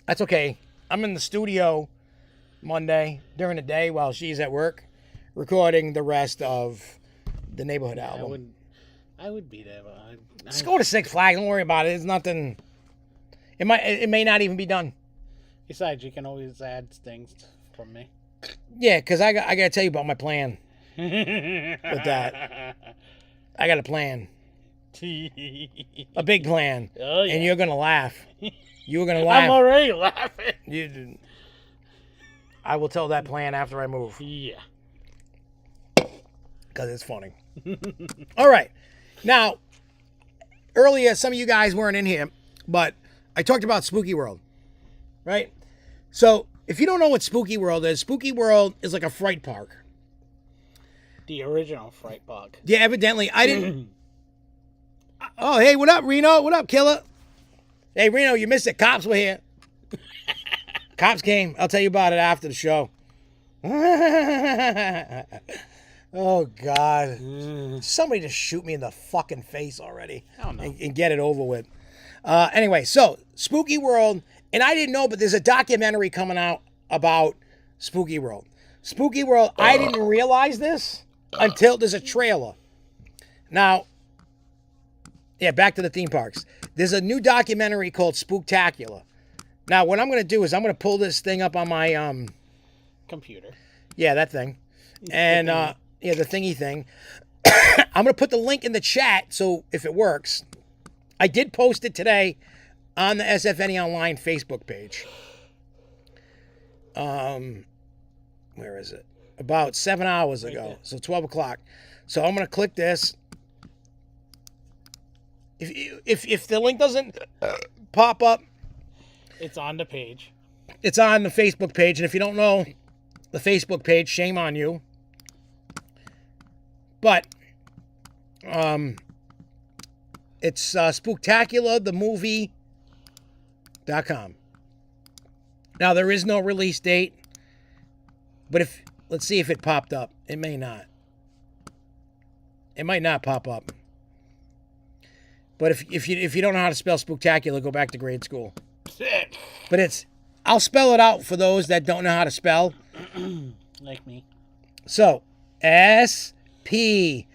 A: That's okay. I'm in the studio Monday during the day while she's at work, recording the rest of the Neighborhood album.
B: I would be there, but
A: Just go to Six Flags. Don't worry about it. It's nothing. It may not even be done.
B: Besides, you can always add things from me.
A: Yeah, because I got to tell you about my plan with that. I got a plan. A big plan.
B: Oh, yeah.
A: And you're going to laugh. You're going to laugh.
B: I'm already laughing.
A: I will tell that plan after I move.
B: Yeah.
A: Because it's funny. All right. Now, earlier, some of you guys weren't in here, but I talked about Spookyworld, right? So, if you don't know what Spookyworld is like a fright park.
B: The original fright park.
A: Yeah, evidently. I didn't... Oh, hey, what up, Reno? What up, killer? Hey, Reno, you missed it. Cops were here. Cops came. I'll tell you about it after the show. Oh, God. Somebody just shoot me in the fucking face already.
B: Oh, no.
A: And get it over with. Anyway, so, Spookyworld, and I didn't know, but there's a documentary coming out about Spookyworld. Spookyworld, I didn't realize this until there's a trailer. Now, yeah, back to the theme parks. There's a new documentary called Spooktacular. Now, what I'm going to do is I'm going to pull this thing up on my...
B: computer.
A: Yeah, that thing. And, yeah, the thingy thing. I'm going to put the link in the chat, so if it works, I did post it today on the SFNEOnline Facebook page. Where is it? About 7 hours ago. So 12 o'clock. So I'm going to click this. If the link doesn't pop up,
B: it's on the page.
A: It's on the Facebook page. And if you don't know the Facebook page, shame on you. But it's spooktacularthemovie.com. Now, there is no release date. But let's see if it popped up. It may not. It might not pop up. But if you don't know how to spell spooktacular, go back to grade school. But I'll spell it out for those that don't know how to spell.
B: Like me.
A: So, SPOOKTACULAR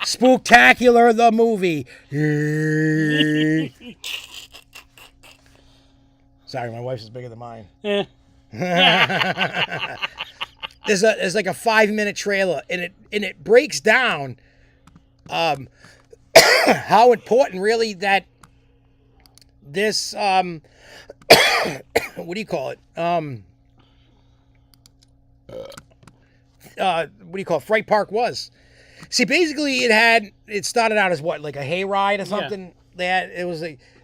A: Spooktacular the movie. Sorry, my wife's is bigger than mine. There's like a 5-minute trailer, and it breaks down how important really that this what do you call it? Fright Park was. See, basically, it started out as what, like a hayride or something. Yeah.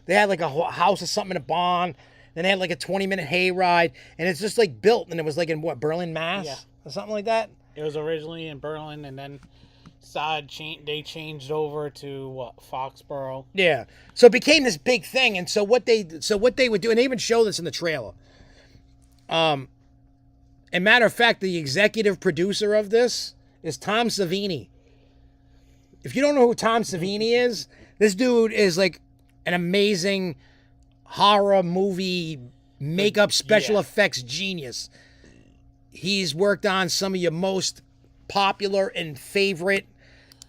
A: They had like a house or something in a barn. Then they had like a 20-minute hayride, and it's just like built, and it was like in what, Berlin, Mass, or something like that.
B: It was originally in Berlin, and then they changed over to what, Foxborough.
A: Yeah, so it became this big thing, and so what they would do, and they even show this in the trailer. And matter of fact, the executive producer of this is Tom Savini. If you don't know who Tom Savini is, this dude is like an amazing horror movie makeup special effects genius. He's worked on some of your most popular and favorite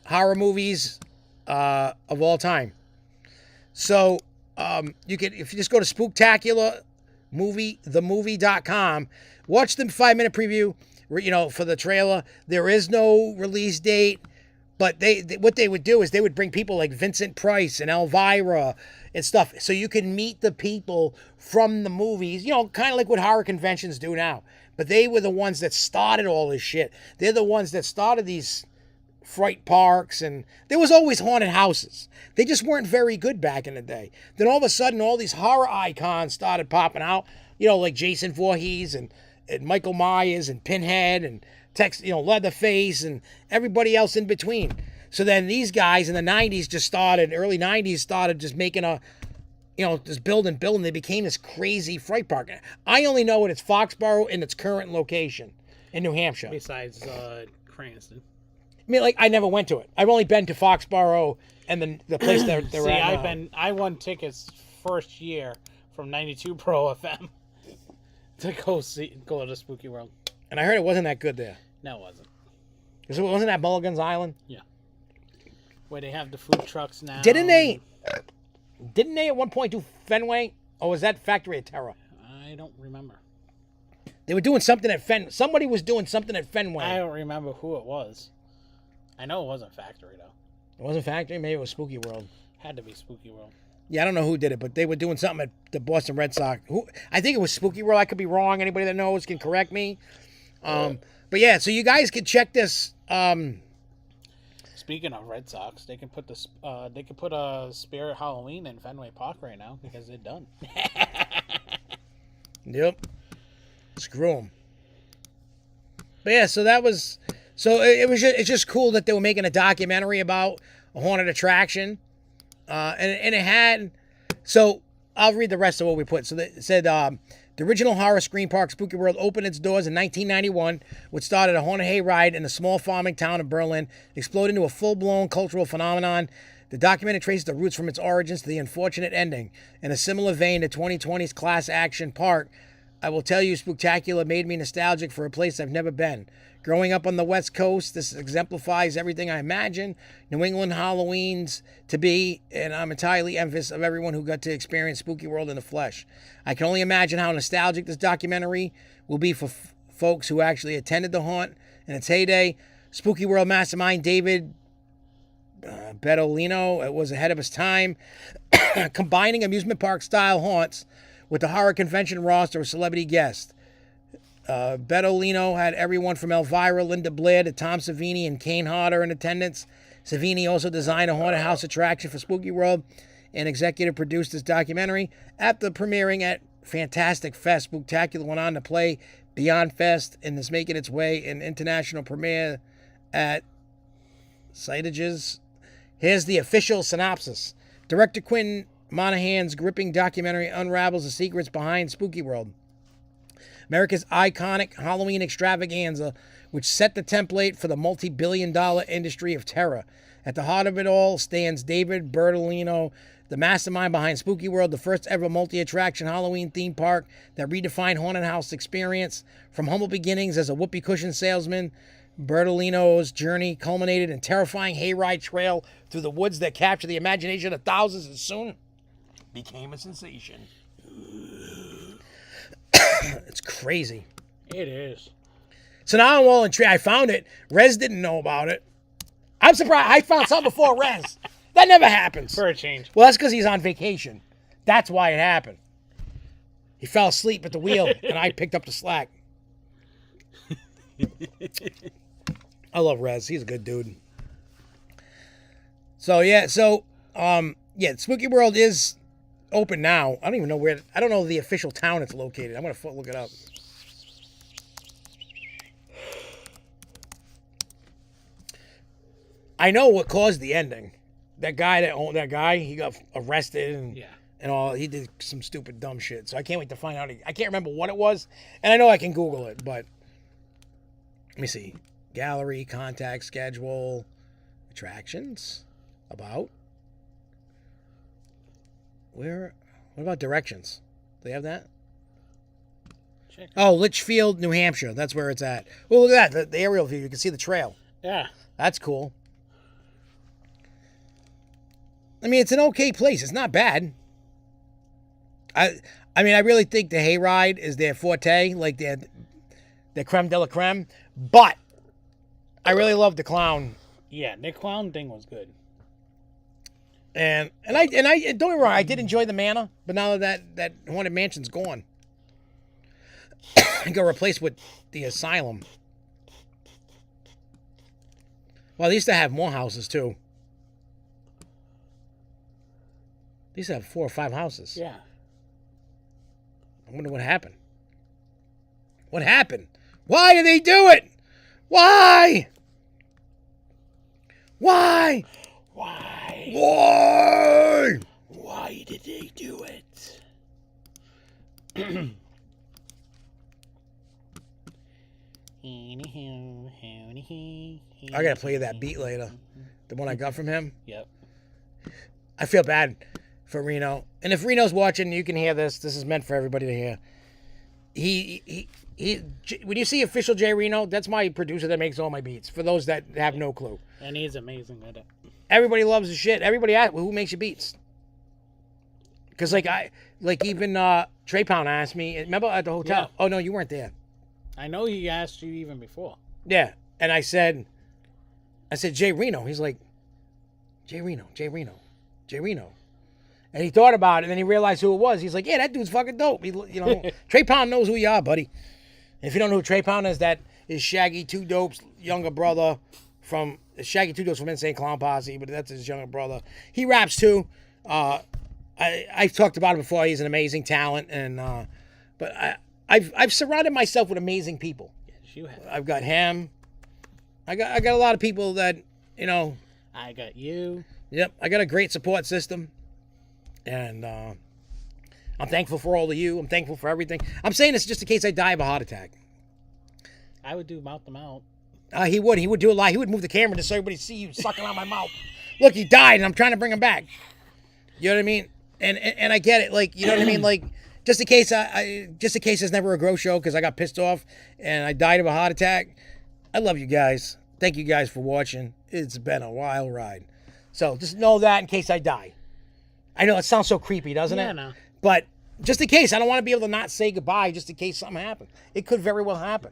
A: horror movies of all time. So you can, if you just go to spooktacularthemovie.com, watch the 5-minute preview, for the trailer. There is no release date. But what they would do is they would bring people like Vincent Price and Elvira and stuff, so you can meet the people from the movies, kind of like what horror conventions do now. But they were the ones that started all this shit. They're the ones that started these fright parks, and there was always haunted houses. They just weren't very good back in the day. Then all of a sudden, all these horror icons started popping out, like Jason Voorhees and Michael Myers and Pinhead and Leatherface and everybody else in between. So then these guys in the 90s early 90s started just making just building. They became this crazy fright park. I only know it's Foxborough in its current location in New Hampshire.
B: Besides Cranston.
A: I mean, I never went to it. I've only been to Foxborough and the place they're at now.
B: I won tickets first year from 92 Pro FM to go to Spooky World.
A: And I heard it wasn't that good there.
B: No, it wasn't.
A: Wasn't that Mulligan's Island?
B: Yeah. Where they have the food trucks now.
A: Didn't they at one point do Fenway? Or was that Factory of Terror?
B: I don't remember.
A: They were doing something at Somebody was doing something at Fenway.
B: I don't remember who it was. I know it wasn't Factory, though.
A: It wasn't Factory? Maybe it was Spooky World.
B: Had to be Spooky World.
A: Yeah, I don't know who did it, but they were doing something at the Boston Red Sox. I think it was Spooky World. I could be wrong. Anybody that knows can correct me. But yeah, so you guys can check this.
B: Speaking of Red Sox, they can put a Spirit Halloween in Fenway Park right now because they're done.
A: Yep. Screw them. But yeah, so it's just cool that they were making a documentary about a haunted attraction, and it had. So I'll read the rest of what we put. So it said. The original horror screen park, Spooky World, opened its doors in 1991, which started a haunted hayride in the small farming town of Berlin, exploded into a full-blown cultural phenomenon. The documentary traces the roots from its origins to the unfortunate ending. In a similar vein, the 2020's class action park I will tell you, Spooktacular made me nostalgic for a place I've never been. Growing up on the West Coast, this exemplifies everything I imagine New England Halloween's to be, and I'm entirely envious of everyone who got to experience Spooky World in the flesh. I can only imagine how nostalgic this documentary will be for folks who actually attended the haunt in its heyday. Spooky World mastermind David Bettolino was ahead of his time, combining amusement park style haunts with the horror convention roster of celebrity guests. Bettolino had everyone from Elvira, Linda Blair to Tom Savini and Kane Hodder in attendance. Savini also designed a haunted house attraction for Spooky World and executive produced this documentary. After premiering at Fantastic Fest, Spooktacular went on to play Beyond Fest and is making its way in international premiere at Sitages. Here's the official synopsis. Director Quentin Monahan's gripping documentary unravels the secrets behind Spooky World, America's iconic Halloween extravaganza, which set the template for the multi-billion-dollar industry of terror. At the heart of it all stands David Bertolino, the mastermind behind Spooky World, the first ever multi-attraction Halloween theme park that redefined haunted house experience. From humble beginnings as a whoopee cushion salesman, Bertolino's journey culminated in terrifying hayride trail through the woods that captured the imagination of thousands and soon became a sensation. It's crazy.
B: It is.
A: So now I'm all intrigued. I found it. Rez didn't know about it. I'm surprised. I found something before Rez. That never happens.
B: For a change.
A: Well, that's because he's on vacation. That's why it happened. He fell asleep at the wheel, and I picked up the slack. I love Rez. He's a good dude. So, yeah. Spooky World is open now. I don't even know where. I don't know the official town it's located. I'm going to look it up. I know what caused the ending. That guy that owned that guy, he got arrested and all. He did some stupid dumb shit. So I can't wait to find out. I can't remember what it was, and I know I can Google it, but let me see. Gallery, contact, schedule, attractions, about. Where? What about directions? Do they have that?
B: Check.
A: Oh, Litchfield, New Hampshire. That's where it's at. Oh, look at that. The aerial view. You can see the trail.
B: Yeah.
A: That's cool. I mean, it's an okay place. It's not bad. I mean, I really think the hayride is their forte, like their creme de la creme. But I really love the clown.
B: Yeah, the clown thing was good.
A: And I don't get me wrong, I did enjoy the manor, but now that haunted mansion's gone, it got replaced with the asylum. Well, they used to have more houses too. They used to have 4 or 5 houses.
B: Yeah.
A: I wonder what happened. What happened? Why did they do it? Why? Why?
B: Why?
A: Why?
B: Why did they do it?
A: I gotta play you that beat later. The one I got from him.
B: Yep.
A: I feel bad for Reno. And if Reno's watching, you can hear this. This is meant for everybody to hear. He when you see official J Reno, that's my producer that makes all my beats. For those that have no clue.
B: And he's amazing at it.
A: Everybody loves his shit. Everybody asks, well, who makes your beats? Because even Trey Pound asked me. Remember at the hotel?
B: Yeah.
A: Oh no, you weren't there.
B: I know he asked you even before.
A: Yeah, and I said J Reno. He's like, J Reno. And he thought about it, and then he realized who it was. He's like, yeah, that dude's fucking dope. Trey Pound knows who you are, buddy. And if you don't know who Trey Pound is, that is Shaggy Two Dope's younger brother from Shaggy Two Dope's from Insane Clown Posse, but that's his younger brother. He raps too. I've talked about him before. He's an amazing talent, and but I've surrounded myself with amazing people.
B: Yes, you have.
A: I've got him. I got a lot of people that
B: I got you.
A: Yep, I got a great support system. And I'm thankful for all of you. I'm thankful for everything. I'm saying this just in case I die of a heart attack.
B: I would do mouth to mouth.
A: He would do a lie. He would move the camera just so everybody see you sucking on my mouth. Look, he died, and I'm trying to bring him back. You know what I mean? And I get it. Like, you know what I mean? Like, just in case there's never a gross show because I got pissed off and I died of a heart attack. I love you guys. Thank you guys for watching. It's been a wild ride. So just know that in case I die. I know it sounds so creepy, doesn't it?
B: No.
A: But just in case, I don't want to be able to not say goodbye just in case something happens. It could very well happen.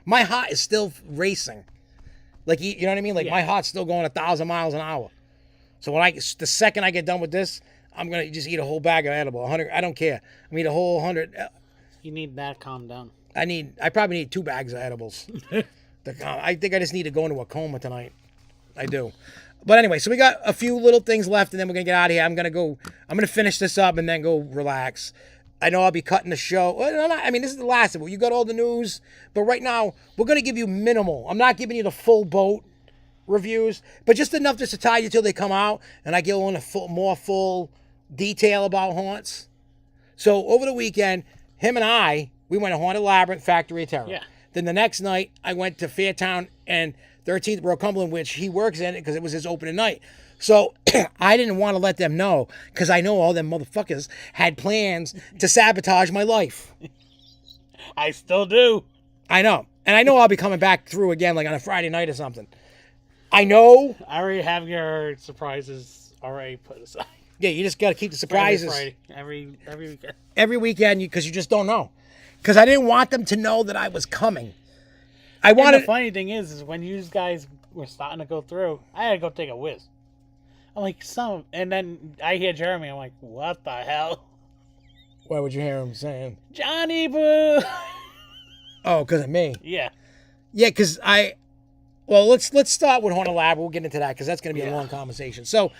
A: My heart is still racing. Like, you know what I mean? Like, my heart's still going 1,000 miles an hour. So the second I get done with this, I'm going to just eat a whole bag of edible. 100, I don't care. I'm going to eat a whole 100.
B: You need that calm down.
A: I probably need 2 bags of edibles. I think I just need to go into a coma tonight. I do. But anyway, so we got a few little things left, and then we're going to get out of here. I'm going to finish this up and then go relax. I know I'll be cutting the show. Well, I mean, this is the last of it. You got all the news. But right now, we're going to give you minimal. I'm not giving you the full boat reviews, but just enough just to tie you till they come out, and I give on more full detail about haunts. So over the weekend, him and I, we went to Haunted Labyrinth, Factory of Terror.
B: Yeah.
A: Then the next night, I went to Fairtown and 13th Road Cumberland, which he works in because it was his opening night. So I didn't want to let them know because I know all them motherfuckers had plans to sabotage my life.
B: I still do.
A: I know. And I know I'll be coming back through again like on a Friday night or something. I know.
B: I already have your surprises already put aside.
A: Yeah, you just got to keep the surprises.
B: Every weekend.
A: Every weekend because you just don't know. Because I didn't want them to know that I was coming.
B: And the funny thing is when you guys were starting to go through, I had to go take a whiz. I'm like, and then I hear Jeremy. I'm like, what the hell?
A: What would you hear him saying?
B: Johnny Boo.
A: Oh, because of me.
B: Yeah.
A: Yeah, because well, let's start with Haunted Labyrinth. We'll get into that because that's going to be a long conversation. So,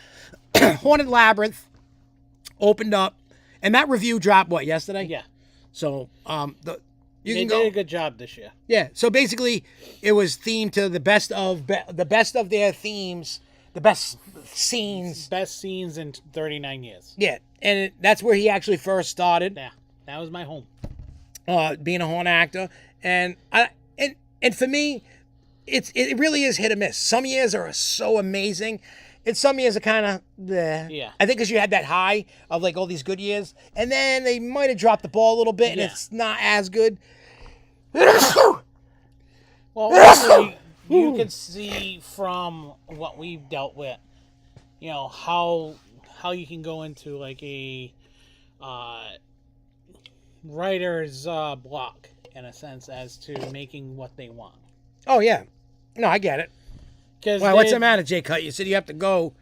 A: Haunted Labyrinth opened up, and that review dropped yesterday?
B: Yeah.
A: So,
B: They did a good job this year.
A: Yeah. So basically, it was themed to the best of their themes, the best scenes.
B: Best scenes in 39 years.
A: Yeah, and that's where he actually first started.
B: Yeah, that was my home.
A: Being a haunt actor, and for me, it really is hit or miss. Some years are so amazing, and some years are kind of
B: Yeah.
A: I think because you had that high of like all these good years, and then they might have dropped the ball a little bit, and it's not as good.
B: Well, honestly, you can see from what we've dealt with, how you can go into like a writer's block in a sense as to making what they want.
A: Oh yeah, no, I get it. Well, what's the matter, J Cut? You said you have to go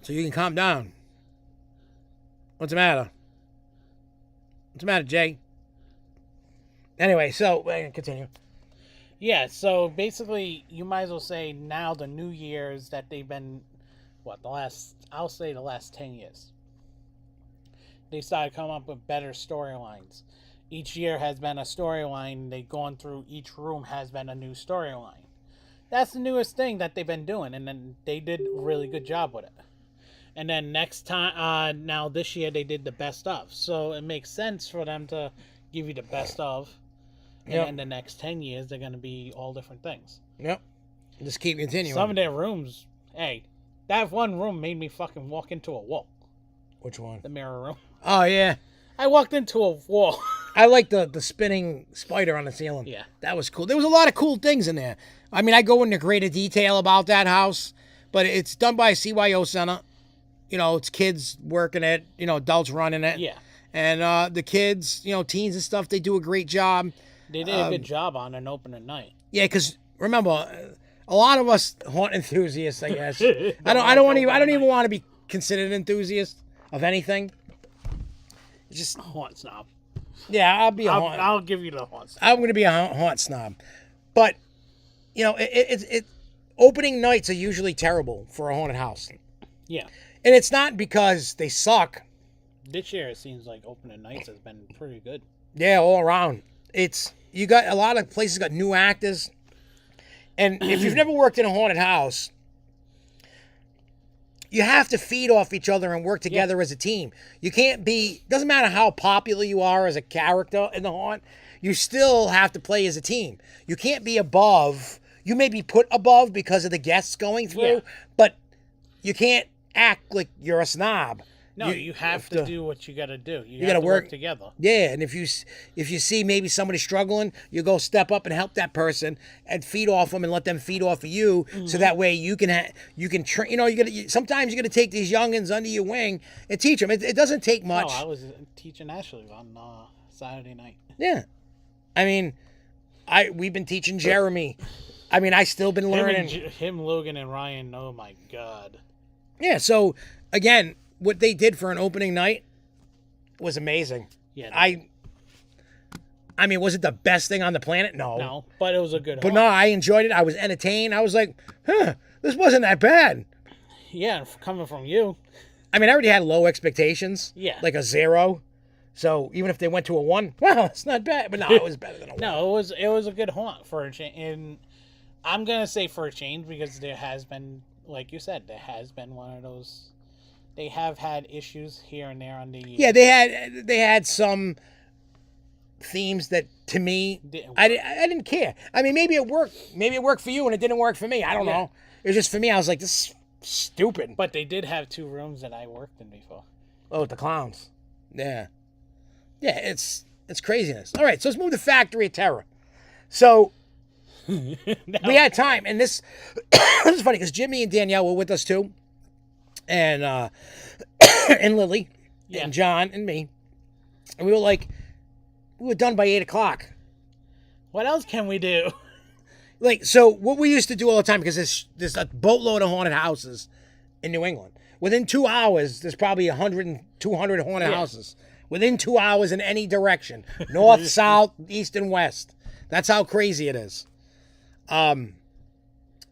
A: so you can calm down. What's the matter? What's the matter, Jay? Anyway, so continue.
B: Yeah, so basically, you might as well say now the New Year's that they've been, I'll say the last 10 years. They started coming up with better storylines. Each year has been a storyline. They've gone through, each room has been a new storyline. That's the newest thing that they've been doing, and then they did a really good job with it. And then next time, now this year, they did the best of. So it makes sense for them to give you the best of. And then the next 10 years, they're going to be all different things.
A: Yep. Just keep continuing.
B: Some of their rooms, that one room made me fucking walk into a wall.
A: Which one?
B: The mirror room.
A: Oh, yeah.
B: I walked into a wall.
A: I like the spinning spider on the ceiling.
B: Yeah.
A: That was cool. There was a lot of cool things in there. I mean, I go into greater detail about that house, but it's done by a CYO center. It's kids working it, adults running it.
B: Yeah.
A: And the kids, teens and stuff, they do a great job.
B: They did a good job on an opening night.
A: Yeah, because remember, a lot of us haunt enthusiasts, I guess. I don't even want to be considered an enthusiast of anything. It's just
B: haunt snob.
A: Yeah, I'll be a haunt.
B: I'll give you the haunt snob.
A: I'm going to be a haunt snob. But opening nights are usually terrible for a haunted house.
B: Yeah.
A: And it's not because they suck.
B: This year it seems like opening nights has been pretty good.
A: Yeah, all around. You got a lot of places got new actors. And if you've never worked in a haunted house, you have to feed off each other and work together as a team. You can't doesn't matter how popular you are as a character in the haunt, you still have to play as a team. You can't be above. You may be put above because of the guests going through, but you can't act like you're a snob.
B: No, you have to do what you got to do. You
A: got to
B: work together.
A: Yeah, and if you see maybe somebody struggling, you go step up and help that person and feed off them and let them feed off of you, so that way you can train. You know, sometimes you're gonna take these youngins under your wing and teach them. It doesn't take much.
B: No, I was teaching Ashley on Saturday night.
A: Yeah, I mean, we've been teaching Jeremy. I mean, I still been learning.
B: Him, Logan, and Ryan. Oh my God.
A: Yeah. So again, what they did for an opening night was amazing.
B: Yeah.
A: I mean, was it the best thing on the planet? No.
B: No, but it was a good.
A: But no, I enjoyed it. I was entertained. I was like, this wasn't that bad.
B: Yeah, coming from you.
A: I mean, I already had low expectations.
B: Yeah.
A: Like a 0. So even if they went to a 1, well, it's not bad. But no, it was better than a 1.
B: No, it was a good haunt for a change. And I'm gonna say for a change, because there has been, like you said, there has been one of those. They have had issues here and there on the.
A: Yeah, they had some themes that to me I didn't care. I mean, maybe it worked. Maybe it worked for you and it didn't work for me. I don't know. It was just for me. I was like, this is stupid.
B: But they did have 2 rooms that I worked in before.
A: Oh, with the clowns. Yeah. Yeah, it's craziness. All right, so let's move to Factory of Terror. So we had time, and this is funny because Jimmy and Danielle were with us too, and and Lily, and John and me, and we were done by 8:00.
B: What else can we do?
A: Like, so what we used to do all the time, because there's a boatload of haunted houses in New England. Within 2 hours, there's probably 100 and 200 haunted houses. Within 2 hours in any direction. North, south, east, and west. That's how crazy it is.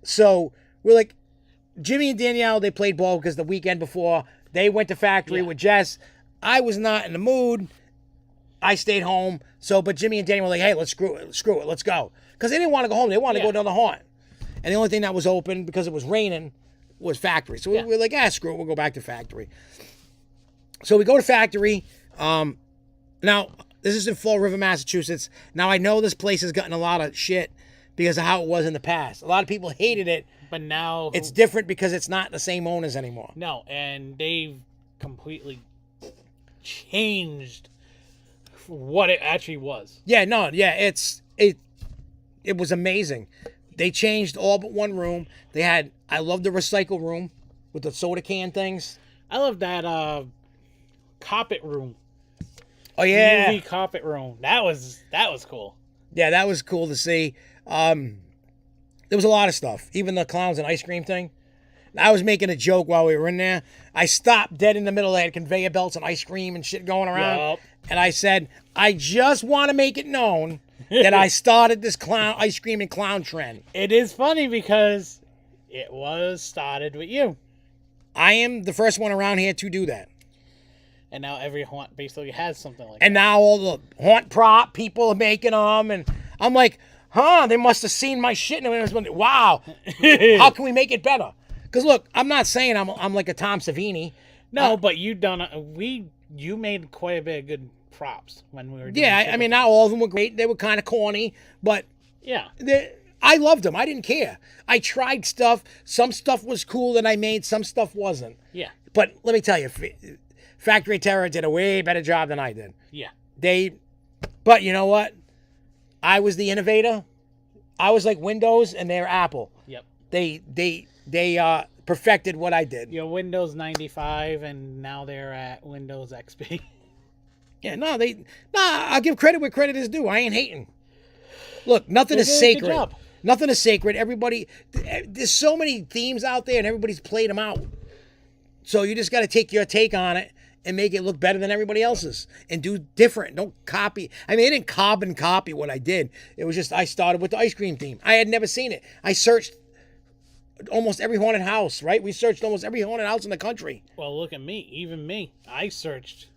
A: So we're like, Jimmy and Danielle, they played ball because the weekend before, they went to Factory with Jess. I was not in the mood. I stayed home. So, but Jimmy and Danielle were like, hey, let's screw it, let's go. Because they didn't want to go home. They wanted to go down the haunt. And the only thing that was open, because it was raining, was Factory. So we were like, screw it, we'll go back to Factory. So we go to Factory. Now, this is in Fall River, Massachusetts. Now, I know this place has gotten a lot of shit because of how it was in the past. A lot of people hated it.
B: But now
A: it's different because it's not the same owners anymore.
B: No, and they've completely changed what it actually was.
A: Yeah, no, yeah, it was amazing. They changed all but one room. I love the recycle room with the soda can things.
B: I love that carpet room.
A: Oh yeah,
B: UV carpet room. That was cool.
A: Yeah, that was cool to see. There was a lot of stuff. Even the clowns and ice cream thing. I was making a joke while we were in there. I stopped dead in the middle. They had conveyor belts and ice cream and shit going around.
B: Yep.
A: And I said, I just want to make it known that I started this ice cream and clown trend.
B: It is funny because it was started with you.
A: I am the first one around here to do that.
B: And now every haunt basically has something like
A: that. And now all the haunt prop people are making them. And I'm like, they must have seen my shit. And I was like, wow, how can we make it better? Because look, I'm not saying I'm like a Tom Savini.
B: No, but you made quite a bit of good props when we were doing
A: I mean, not all of them were great. They were kind of corny, but I loved them. I didn't care. I tried stuff. Some stuff was cool that I made. Some stuff wasn't.
B: Yeah.
A: But let me tell you, Factory Terror did a way better job than I did.
B: Yeah.
A: But you know what? I was the innovator. I was like Windows and they're Apple.
B: Yep.
A: They perfected what I did.
B: Your Windows 95 and now they're at Windows XP.
A: Yeah, I'll give credit where credit is due. I ain't hating. Look, nothing is sacred. Good job. Nothing is sacred. There's so many themes out there and everybody's played them out. So you just got to take your take on it and make it look better than everybody else's and do different. Don't copy. I mean, they didn't carbon copy what I did. It was just I started with the ice cream theme. I had never seen it. I searched almost every haunted house, right? We searched almost every haunted house in the country.
B: Well, look at me. Even me. I searched.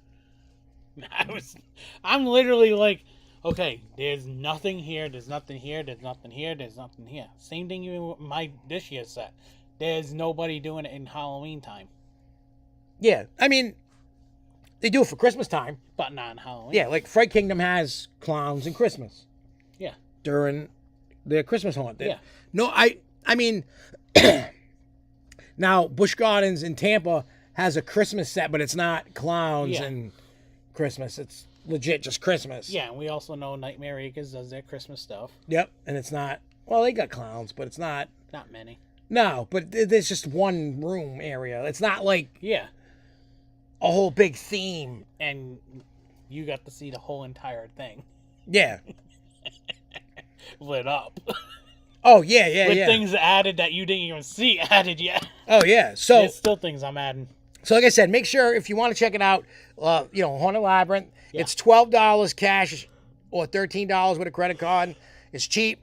B: I'm literally like, okay, there's nothing here. There's nothing here. There's nothing here. There's nothing here. Same thing even with this year's set. There's nobody doing it in Halloween time.
A: Yeah, I mean, they do it for Christmas time.
B: But not in Halloween.
A: Yeah, like Fright Kingdom has clowns in Christmas.
B: Yeah.
A: During their Christmas haunt.
B: Yeah.
A: No, I mean, now Busch Gardens in Tampa has a Christmas set, but it's not clowns
B: Yeah.
A: and Christmas. It's legit just Christmas.
B: Yeah, and we also know Nightmare Acres does their Christmas stuff.
A: Yep. And it's not, well, they got clowns, but it's not.
B: Not many.
A: No, but there's just one room area. It's not like
B: Yeah,
A: a whole big theme.
B: and you got to see the whole entire thing
A: Yeah.
B: lit up.
A: Oh, yeah,
B: With
A: yeah.
B: things added that you didn't even see added yet.
A: Oh, yeah. So,
B: There's still things I'm adding.
A: so like I said, make sure if you want to check it out, Haunted Labyrinth,
B: Yeah.
A: it's $12 cash or $13 with a credit card. It's cheap.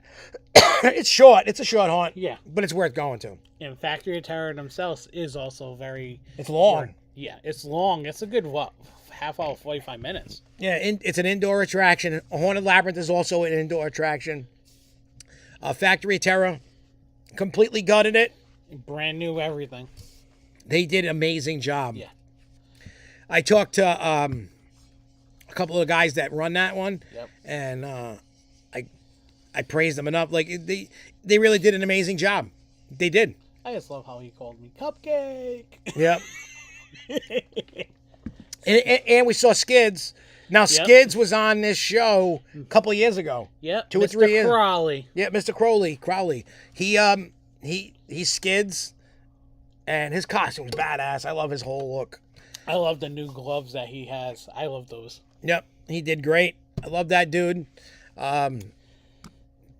A: It's short. It's a short haunt.
B: Yeah.
A: But it's worth going to.
B: And Factory of Terror themselves is also very...
A: It's long.
B: Yeah, it's long. It's a good, half hour, 45 minutes.
A: Yeah, it's an indoor attraction. A Haunted Labyrinth is also an indoor attraction. Factory of Terror completely gutted it.
B: Brand new everything.
A: They did an amazing job.
B: Yeah.
A: I talked to a couple of guys that run that one,
B: Yep.
A: and I praised them enough. Like they really did an amazing job. They did.
B: I just love how he called me Cupcake.
A: Yep. and we saw Skids. Now Skids was on this show a couple of years ago.
B: Yep.
A: 2 or 3 years.
B: Crowley.
A: Yeah, Mr. Crowley. He skids, and his costume's badass. I love his whole look.
B: I love the new gloves that he has. I love those.
A: Yep, he did great. I love that dude. All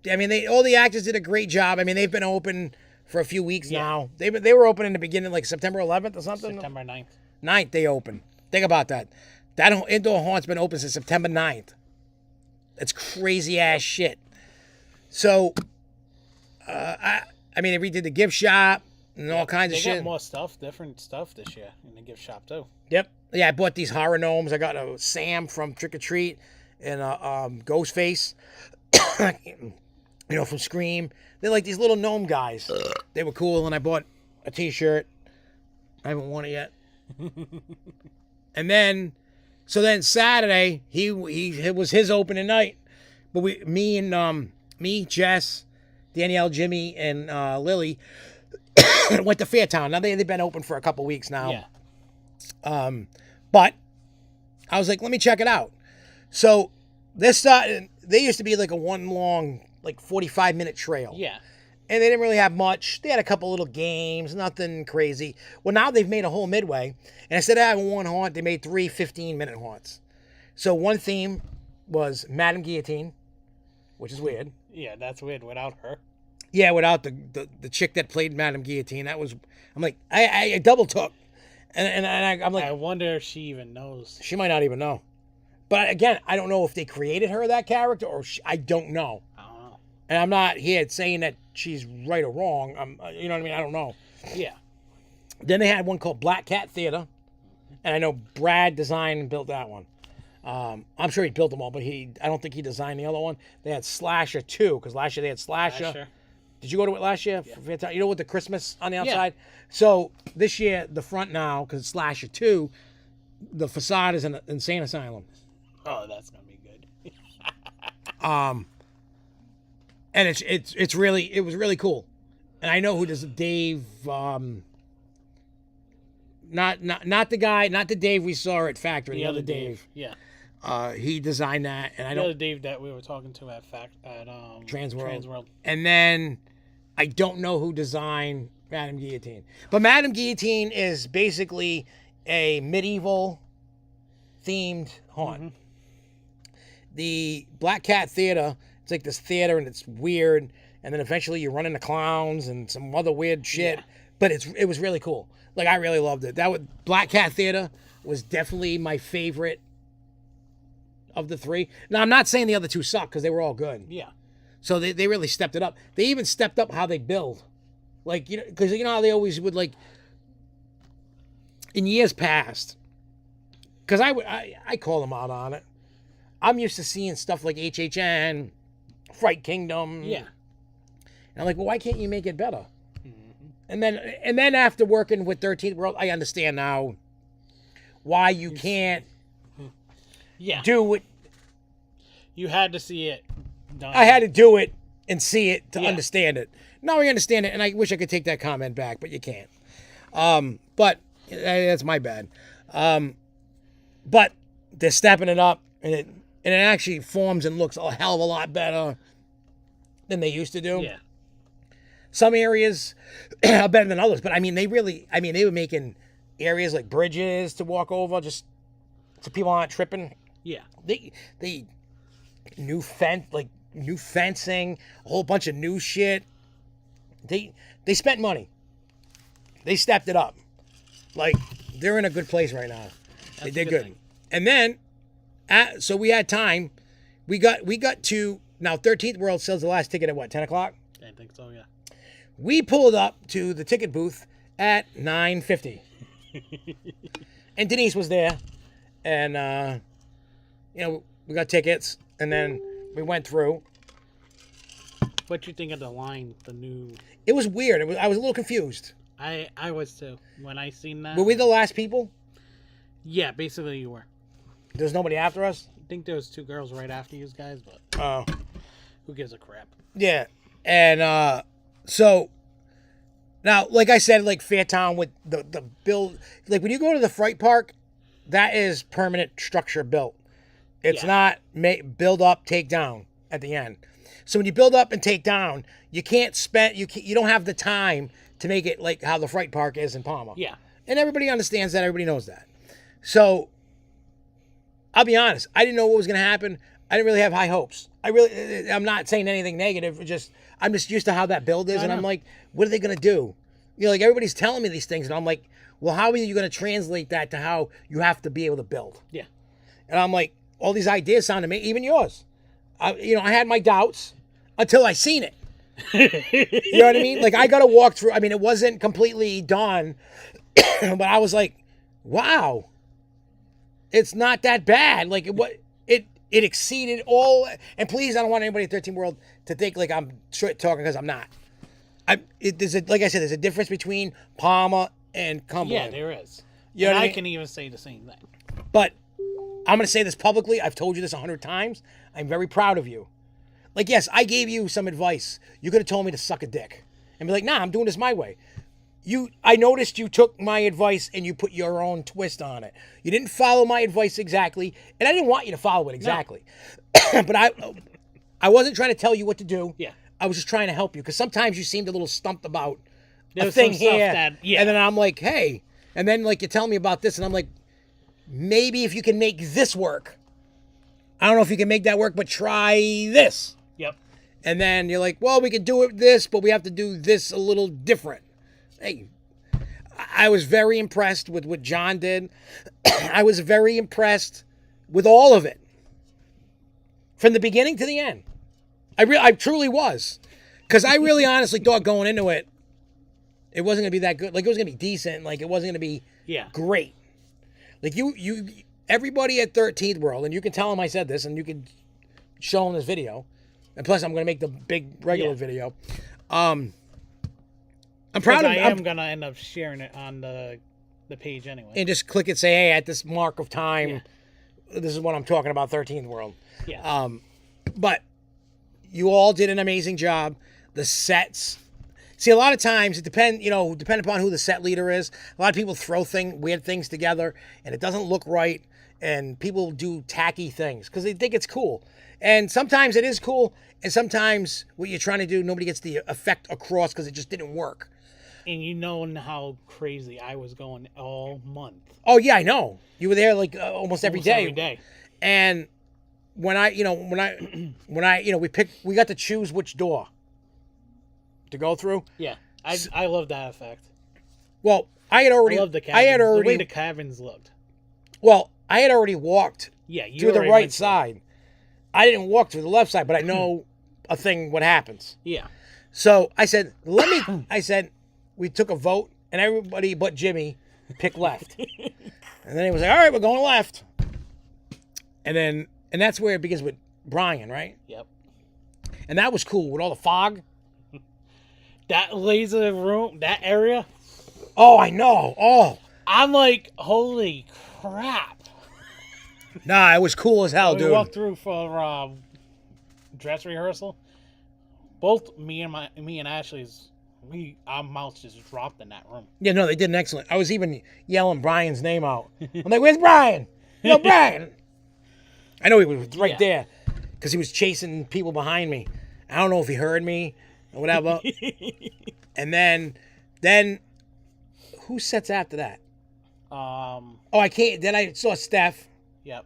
A: the actors did a great job. I mean, they've been open for a few weeks now. They were open in the beginning, like September 11th or something.
B: September 9th.
A: 9th they opened. Think about that. That indoor haunt's been open since September 9th. That's crazy ass shit. So, they redid the gift shop and all kinds of
B: They
A: shit.
B: got more stuff, different stuff this year in the gift shop too.
A: Yep. Yeah, I bought these horror gnomes. I got a Sam from Trick or Treat and a Ghostface, from Scream. They're like these little gnome guys. They were cool, and I bought a T-shirt. I haven't worn it yet. And then Saturday, it was his opening night. But me, Jess, Danielle, Jimmy, and Lily went to Fairtown. Now they've been open for a couple weeks now.
B: Yeah.
A: But I was like, let me check it out. So they used to be like a one long, like 45-minute trail.
B: Yeah.
A: And they didn't really have much. They had a couple little games, nothing crazy. Well, now they've made a whole midway. And instead of having one haunt, they made 3 15-minute haunts. So one theme was Madame Guillotine, which is weird.
B: Yeah, that's weird without her.
A: Yeah, without the chick that played Madame Guillotine. I'm like, I double took. And I'm like,
B: I wonder if she even knows.
A: she might not even know. But again, I don't know if they created her that character or I don't know.
B: I don't know.
A: And I'm not here saying that she's right or wrong. You know what I mean? I don't know.
B: Yeah.
A: Then they had one called Black Cat Theater. And I know Brad designed and built that one. I'm sure he built them all, but I don't think he designed the other one. They had Slasher 2, because last year they had Slasher.
B: Sure.
A: Did you go to it last year?
B: Yeah.
A: You know, with the Christmas on the outside? So this year, the front now, because it's Slasher 2, the facade is an insane asylum.
B: Oh, that's gonna be good.
A: And it was really cool. And I know who does Dave, not the guy, not the Dave we saw at Factory, the other Dave.
B: Yeah.
A: He designed that, and I
B: The
A: don't
B: other Dave that we were talking to at Transworld.
A: And then I don't know who designed Madame Guillotine. But Madame Guillotine is basically a medieval themed haunt.
B: Mm-hmm.
A: The Black Cat Theater, it's like this theater and it's weird, and then eventually you run into clowns and some other weird shit.
B: Yeah.
A: But it was really cool. Like, I really loved it. Black Cat Theater was definitely my favorite of the 3. Now, I'm not saying the other 2 suck, because they were all good.
B: Yeah.
A: So they really stepped it up. They even stepped up how they build. Like, because you know how they always would, like, in years past, because I call them out on it. I'm used to seeing stuff like HHN, Fright Kingdom.
B: Yeah.
A: And I'm like, well, why can't you make it better? Mm-hmm. And then after working with 13th World, I understand now why you can't do it.
B: You had to see it done.
A: I had to do it and see it to understand it. Now I understand it, and I wish I could take that comment back, but you can't. But That's my bad. But they're stepping it up, and it actually forms and looks a hell of a lot better than they used to do.
B: Yeah.
A: Some areas are better than others, but I mean, they were making areas like bridges to walk over just so people aren't tripping.
B: Yeah.
A: They new fencing, a whole bunch of new shit. They spent money. They stepped it up. Like, they're in a good place right now. They did good. And then, so we had time. We got to, now 13th World sells the last ticket at what, 10 o'clock?
B: I think so, yeah.
A: We pulled up to the ticket booth at 9:50. And Denise was there. And, we got tickets. And then we went through.
B: What you think of the line, the new...
A: It was weird. I was a little confused.
B: I was too. When I seen that...
A: Were we the last people?
B: Yeah, basically you were.
A: There was nobody after us?
B: I think there was 2 girls right after you guys, but... who gives a crap?
A: Yeah. And, so... Now, like I said, like Fairtown with the build... Like, when you go to the Fright Park, that is permanent structure built. It's not build up, take down at the end. So when you build up and take down, you can't spend... You don't have the time to make it like how the Fright Park is in Palma.
B: Yeah.
A: And everybody understands that. Everybody knows that. So, I'll be honest. I didn't know what was going to happen. I didn't really have high hopes. I'm not saying anything negative. I'm just used to how that build is. And I'm like, what are they going to do? Like, everybody's telling me these things. And I'm like, well, how are you going to translate that to how you have to be able to build?
B: Yeah.
A: And I'm like, all these ideas sound to me, even yours. I had my doubts until I seen it. You know what I mean? Like, I got to walk through. I mean, it wasn't completely done, but I was like, wow, it's not that bad. Like, it exceeded all. And please, I don't want anybody at 13 World to think like I'm straight talking, because I'm not. Like I said, there's a difference between Palma and Cumberland.
B: Yeah, there is.
A: You know what I mean?
B: can even say the same thing.
A: But I'm going to say this publicly. I've told you this 100 times. I'm very proud of you. Like, yes, I gave you some advice. You could have told me to suck a dick and be like, nah, I'm doing this my way. I noticed you took my advice and you put your own twist on it. You didn't follow my advice exactly, and I didn't want you to follow it exactly. No. But I wasn't trying to tell you what to do.
B: Yeah.
A: I was just trying to help you, because sometimes you seemed a little stumped about
B: There's
A: a thing
B: some stuff
A: here,
B: and
A: then I'm like, hey, and then like you tell me about this, and I'm like, maybe if you can make this work. I don't know if you can make that work, but try this.
B: Yep.
A: And then you're like, well, we can do it this, but we have to do this a little different. Hey, I was very impressed with what John did. I was very impressed with all of it. From the beginning to the end. I truly was. Because I really honestly thought going into it, it wasn't going to be that good. Like, it was going to be decent. Like, it wasn't going to be great. Like, everybody at 13th World, and you can tell them I said this, and you can show them this video. And plus, I'm going to make the big regular video. I'm proud of...
B: I am going to end up sharing it on the page anyway.
A: And just click it, say, hey, at this mark of time, this is what I'm talking about, 13th World.
B: Yeah.
A: But you all did an amazing job. The sets... See, a lot of times, depending upon who the set leader is, a lot of people throw weird things together, and it doesn't look right, and people do tacky things because they think it's cool. And sometimes it is cool, and sometimes what you're trying to do, nobody gets the effect across because it just didn't work.
B: And you know how crazy I was going all month.
A: Oh, yeah, I know. You were there like almost every day.
B: Every day.
A: And we got to choose which door to go through.
B: Yeah, I love that effect.
A: Well, I love the cabins.
B: The way the cabins looked.
A: Well, I had already walked to the right side. I didn't walk to the left side, but I know a thing what happens.
B: Yeah.
A: So I said, we took a vote, and everybody but Jimmy picked left. And then he was like, all right, we're going left. And that's where it begins with Brian, right?
B: Yep.
A: And that was cool with all the fog.
B: That laser room, that area.
A: Oh, I know. Oh.
B: I'm like, holy crap.
A: Nah, it was cool as hell, dude.
B: We walked through for dress rehearsal. Both me and Ashley's our mouths just dropped in that room.
A: Yeah, no, they did an excellent. I was even yelling Brian's name out. I'm like, "Where's Brian? Yo, Brian!" I know he was right there because he was chasing people behind me. I don't know if he heard me or whatever. And then who sets after that? I can't. Then I saw Steph.
B: Yep.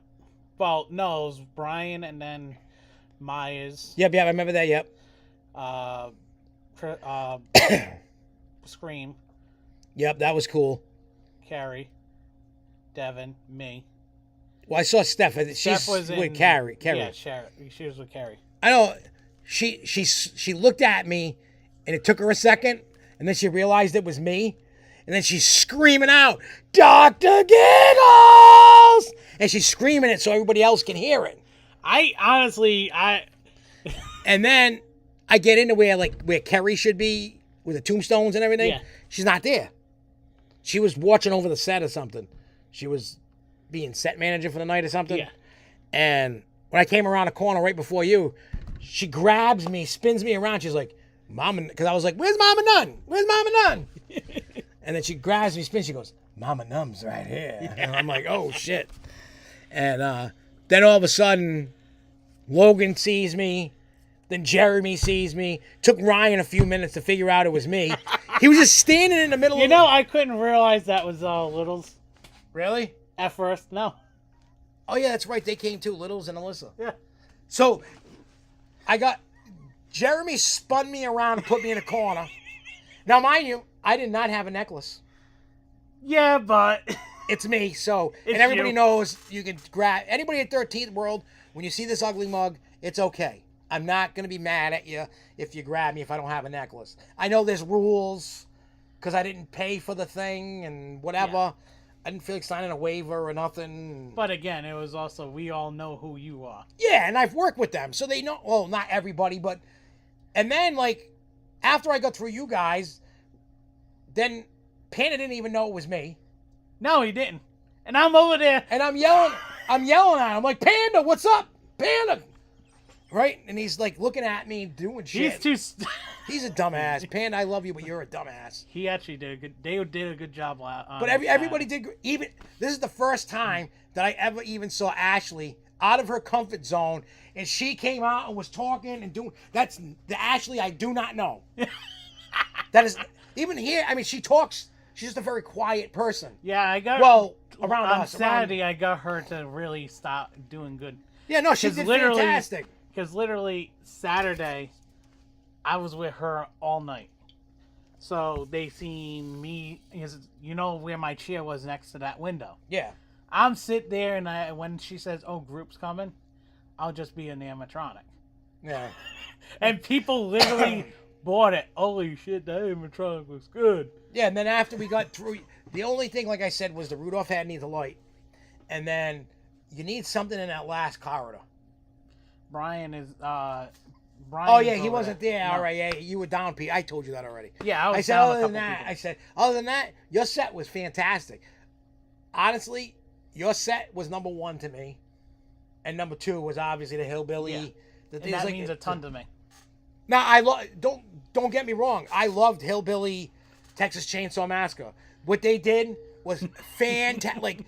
B: Well, no, it was Brian and then Myers.
A: Yep, I remember that. Yep.
B: Scream.
A: Yep, that was cool.
B: Carrie. Devin. Me.
A: Well, I saw Steph. She's with Carrie.
B: Yeah, she was with Carrie.
A: I know. She looked at me, and it took her a second, and then she realized it was me, and then she's screaming out, "Dr. Giggles!" And she's screaming it so everybody else can hear it. And then I get into where Kerry should be with the tombstones and everything.
B: Yeah.
A: She's not there. She was watching over the set or something. She was being set manager for the night or something.
B: Yeah.
A: And when I came around the corner right before you, she grabs me, spins me around. She's like, "Mama," because I was like, "Where's Mama Nun? Where's Mama Nun?" And then she grabs me, spins. She goes, "Mama Num's right here." Yeah. And I'm like, "Oh shit!" And then all of a sudden, Logan sees me. Then Jeremy sees me. Took Ryan a few minutes to figure out it was me. He was just standing in the middle.
B: I couldn't realize that was Littles.
A: Really?
B: At first, no.
A: Oh yeah, that's right. They came too, Littles and Alyssa.
B: Yeah.
A: So Jeremy spun me around and put me in a corner. Now, mind you, I did not have a necklace.
B: Yeah, but
A: It's me. So,
B: It's
A: and everybody
B: you.
A: knows you can grab anybody at 13th World. When you see this ugly mug, it's okay. I'm not gonna be mad at you if you grab me if I don't have a necklace. I know there's rules because I didn't pay for the thing and whatever.
B: Yeah.
A: I didn't feel like signing a waiver or nothing.
B: But again, it was also, we all know who you are.
A: Yeah, and I've worked with them, so they know. Well, not everybody, but and then after I got through you guys, then Panda didn't even know it was me,
B: No, he didn't. And I'm over there.
A: and I'm yelling at him. I'm like, "Panda, what's up, Panda?" Right, and he's like looking at me doing shit. He's a dumbass. Panda, I love you, but you're a dumbass.
B: He actually did a good. They did a good job.
A: But everybody did. Even this is the first time that I ever even saw Ashley out of her comfort zone, and she came out and was talking and doing. That's the Ashley I do not know. That is even here. I mean, she talks. She's just a very quiet person.
B: Yeah, I got.
A: Well, around
B: on
A: us.
B: Saturday, I got her to really stop doing good.
A: Yeah, no, she did fantastic.
B: Because literally Saturday, I was with her all night. So they seen me, you know where my chair was next to that window.
A: Yeah.
B: I'm sit there, and when she says, "Oh, group's coming," I'll just be an animatronic.
A: Yeah.
B: And people literally bought it. Holy shit, that animatronic looks good.
A: Yeah, and then after we got through, the only thing, like I said, was the Rudolph hat needs a light. And then you need something in that last corridor.
B: Brian is,
A: Oh, yeah, he wasn't there.
B: No.
A: All right, yeah, you were down, Pete. I told you that already.
B: Yeah,
A: I said,
B: down a
A: other than
B: couple
A: that,
B: people.
A: your set was fantastic. Honestly, your set was number one to me. And number two was obviously the Hillbilly.
B: Yeah. And that means a ton to me.
A: Now, don't get me wrong. I loved Hillbilly Texas Chainsaw Massacre. What they did was fantastic.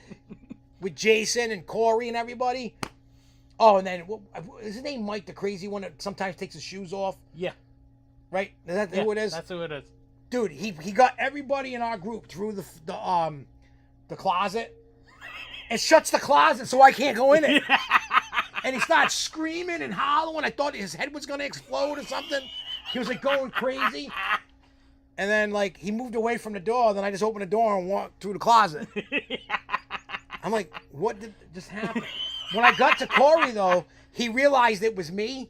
A: With Jason and Corey and everybody. Oh, and then, is his name Mike, the crazy one that sometimes takes his shoes off?
B: Yeah.
A: Right? Is that who it is?
B: That's who it is.
A: Dude, he got everybody in our group through the closet and shuts the closet so I can't go in it. And he starts screaming and hollering. I thought his head was going to explode or something. He was going crazy. And then he moved away from the door. Then I just opened the door and walked through the closet. I'm like, what did just happen? When I got to Corey, though, he realized it was me.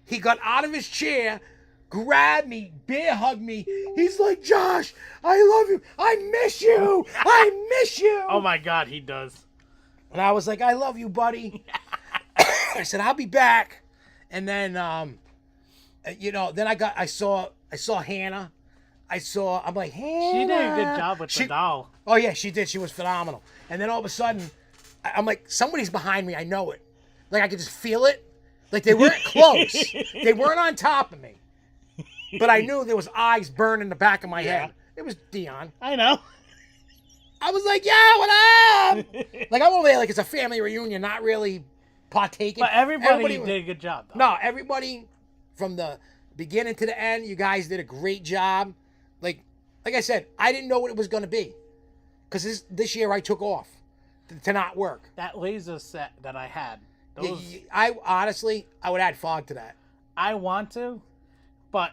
A: He got out of his chair, grabbed me, bear hugged me. He's like, "Josh, I love you. I miss you. I miss you."
B: Oh, my God, he does.
A: And I was like, "I love you, buddy." I said, "I'll be back." And then, then I saw Hannah. I'm like, "Hannah."
B: She did a good job with the doll.
A: Oh, yeah, she did. She was phenomenal. And then all of a sudden, I'm like, somebody's behind me. I know it. I could just feel it. They weren't close. They weren't on top of me. but I knew there was eyes burning in the back of my
B: Yeah.
A: head. It was Dion.
B: I know.
A: I was like, yeah, what up? Like, I'm over there like it's a family reunion, not really partaking.
B: But everybody did a good job, though.
A: No, everybody from the beginning to the end, you guys did a great job. Like I said, I didn't know what it was going to be. Because this year I took off to not work.
B: That laser set that I had, those,
A: I honestly, I would add fog to that.
B: I want to, but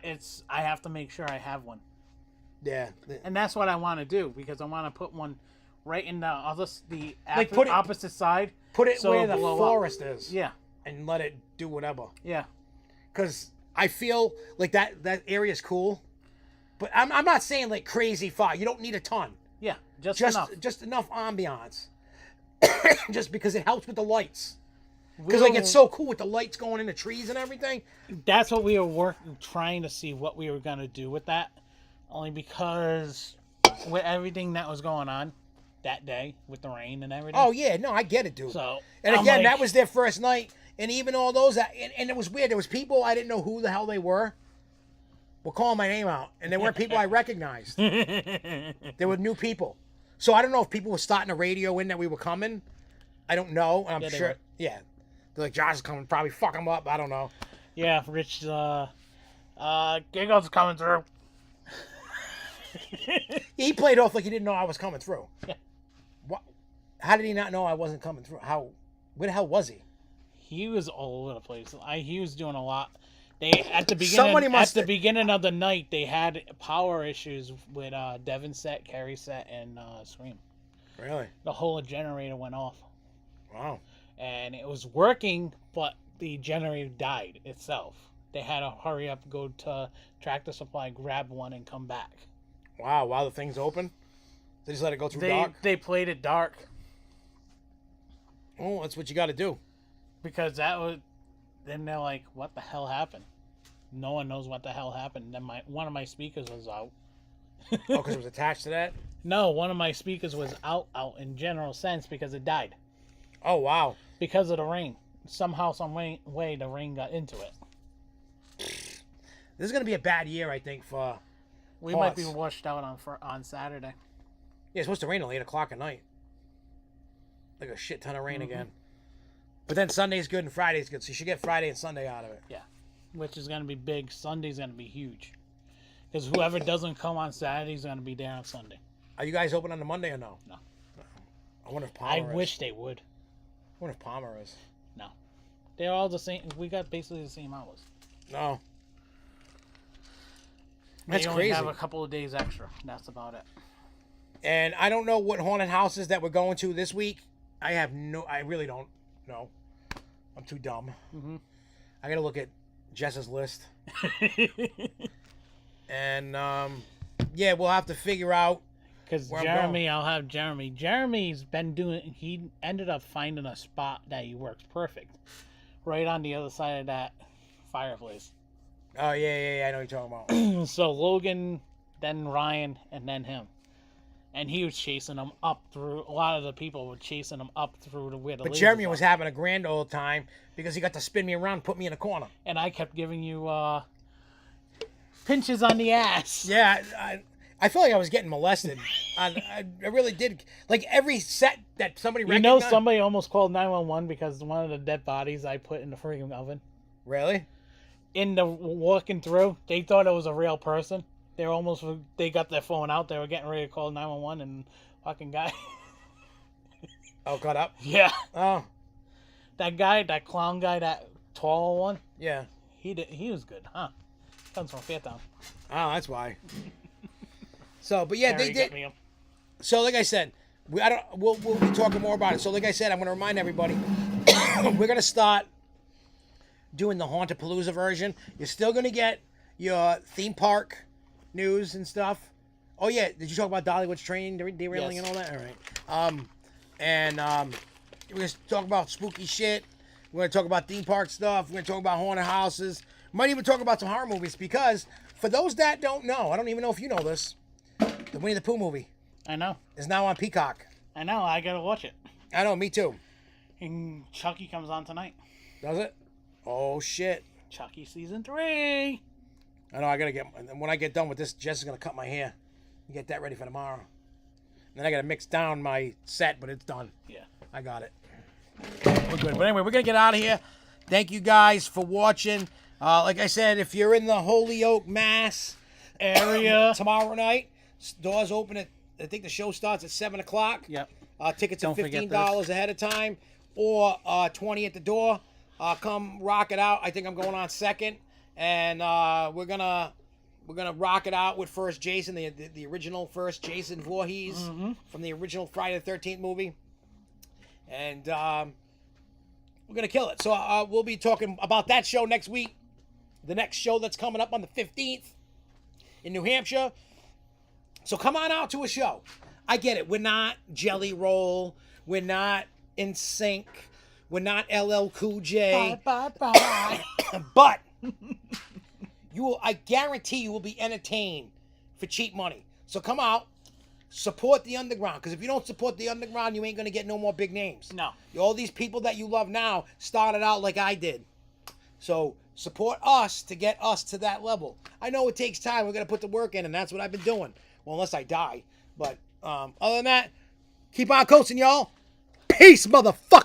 B: I have to make sure I have one.
A: Yeah.
B: And that's what I want to do, because I want to put one right in the opposite side.
A: Put it
B: so
A: where the
B: blow
A: forest
B: up.
A: is.
B: Yeah.
A: And let it do whatever.
B: Yeah.
A: Because I feel like that area is cool. But I'm not saying like crazy fog. You don't need a ton.
B: Yeah. Just enough.
A: Just enough ambiance. Just because it helps with the lights. Because like it's so cool with the lights going in the trees and everything.
B: That's what we were trying to see what we were going to do with that. Only because with everything that was going on that day with the rain and everything.
A: Oh yeah, no, I get it, dude.
B: So
A: and again, that was their first night, and even all those, and it was weird. There was people I didn't know who the hell they were calling my name out, and they weren't people I recognized. They were new people. So I don't know if people were starting a radio in that we were coming. I don't know. I'm sure. Yeah, they're like, Josh is coming. Probably fuck him up. I don't know.
B: Yeah, Rich. Giggles coming through.
A: He played off like he didn't know I was coming through.
B: Yeah.
A: What? How did he not know I wasn't coming through? How? Where the hell was he?
B: He was all over the place. He was doing a lot. At the beginning of the night, they had power issues with Devin set, Carrie set, and Scream.
A: Really?
B: The whole generator went off.
A: Wow.
B: And it was working, but the generator died itself. They had to hurry up, go to Tractor Supply, grab one, and come back.
A: Wow, while the thing's open? They just let it go through dark?
B: They played it dark.
A: Oh, that's what you got to do.
B: Because then they're like, what the hell happened? No one knows what the hell happened. Then one of my speakers was out.
A: Oh, because it was attached to that?
B: No, one of my speakers was out in general sense because it died.
A: Oh, wow.
B: Because of the rain. Somehow, some way, the rain got into it.
A: This is going to be a bad year, I think, for
B: We might be washed out on Saturday.
A: Yeah, it's supposed to rain till 8 o'clock at night. Like a shit ton of rain again. But then Sunday's good and Friday's good, so you should get Friday and Sunday out of it.
B: Yeah, which is going to be big. Sunday's going to be huge. Because whoever doesn't come on Saturday is going to be there on Sunday.
A: Are you guys open on the Monday or no?
B: No.
A: I wonder if Palmer is.
B: wish they would.
A: I wonder if Palmer is.
B: No. They're all the same. We got basically the same hours.
A: No. That's
B: they only
A: crazy.
B: have a couple of days extra. That's about it.
A: And I don't know what haunted houses that we're going to this week. I really don't know. I'm too dumb.
B: Mm-hmm.
A: I got to look at Jess's list. And, yeah, we'll have to figure out.
B: Because Jeremy, I'll have Jeremy. Jeremy's been he ended up finding a spot that he works perfect. Right on the other side of that fireplace.
A: Oh, yeah, I know what you're talking about.
B: So Logan, then Ryan, and then him. And he was chasing them up through, a lot of the people were chasing him up through to where the
A: But Jeremy was having a grand old time because he got to spin me around and put me in a corner.
B: And I kept giving you pinches on the ass.
A: Yeah, I felt like I was getting molested. I really did. Like every set that somebody recognized.
B: Somebody almost called 911 because one of the dead bodies I put in the freaking oven.
A: Really?
B: In the walking through, they thought it was a real person. They got their phone out. They were getting ready to call 911 and fucking guy.
A: Oh, cut up?
B: Yeah.
A: Oh.
B: That clown guy, that tall one.
A: Yeah.
B: He was good, huh? Comes from Fairtown.
A: Oh, that's why. So, but yeah,
B: Harry
A: they did. So, like I said, we'll be talking more about it. So, like I said, I'm going to remind everybody, we're going to start doing the Haunted Palooza version. You're still going to get your theme park news and stuff. Oh yeah, did you talk about Dollywood's train derailing and all that? All right. We're going to talk about spooky shit. We're going to talk about theme park stuff. We're going to talk about haunted houses. Might even talk about some horror movies because for those that don't know, I don't even know if you know this, the Winnie the Pooh movie.
B: I know.
A: Is now on Peacock.
B: I know. I gotta watch it.
A: I know. Me too.
B: And Chucky comes on tonight.
A: Does it? Oh shit.
B: Chucky season 3.
A: I know I gotta get. When I get done with this, Jess is gonna cut my hair and get that ready for tomorrow. Then I gotta mix down my set, but it's done.
B: Yeah.
A: I got it. We're good. But anyway, we're gonna get out of here. Thank you guys for watching. Like I said, if you're in the Holyoke, Mass
B: area
A: tomorrow night, doors open at. I think the show starts at 7 o'clock.
B: Yep.
A: Tickets are
B: Don't forget
A: $15 ahead of time, or $20 at the door. Come rock it out. I think I'm going on second, and we're gonna rock it out with first Jason, the original first Jason Voorhees from the original Friday the 13th movie, and we're gonna kill it. So we'll be talking about that show next week. The next show that's coming up on the 15th in New Hampshire. So come on out to a show. I get it. We're not Jelly Roll. We're not In Sync. We're not LL Cool J.
B: Bye.
A: But I guarantee you will be entertained for cheap money. So come out, support the underground. Because if you don't support the underground, you ain't going to get no more big names.
B: No.
A: All these people that you love now started out like I did. So support us to get us to that level. I know it takes time. We're going to put the work in, and that's what I've been doing. Well, unless I die. But other than that, keep on coasting, y'all. Peace, motherfucker.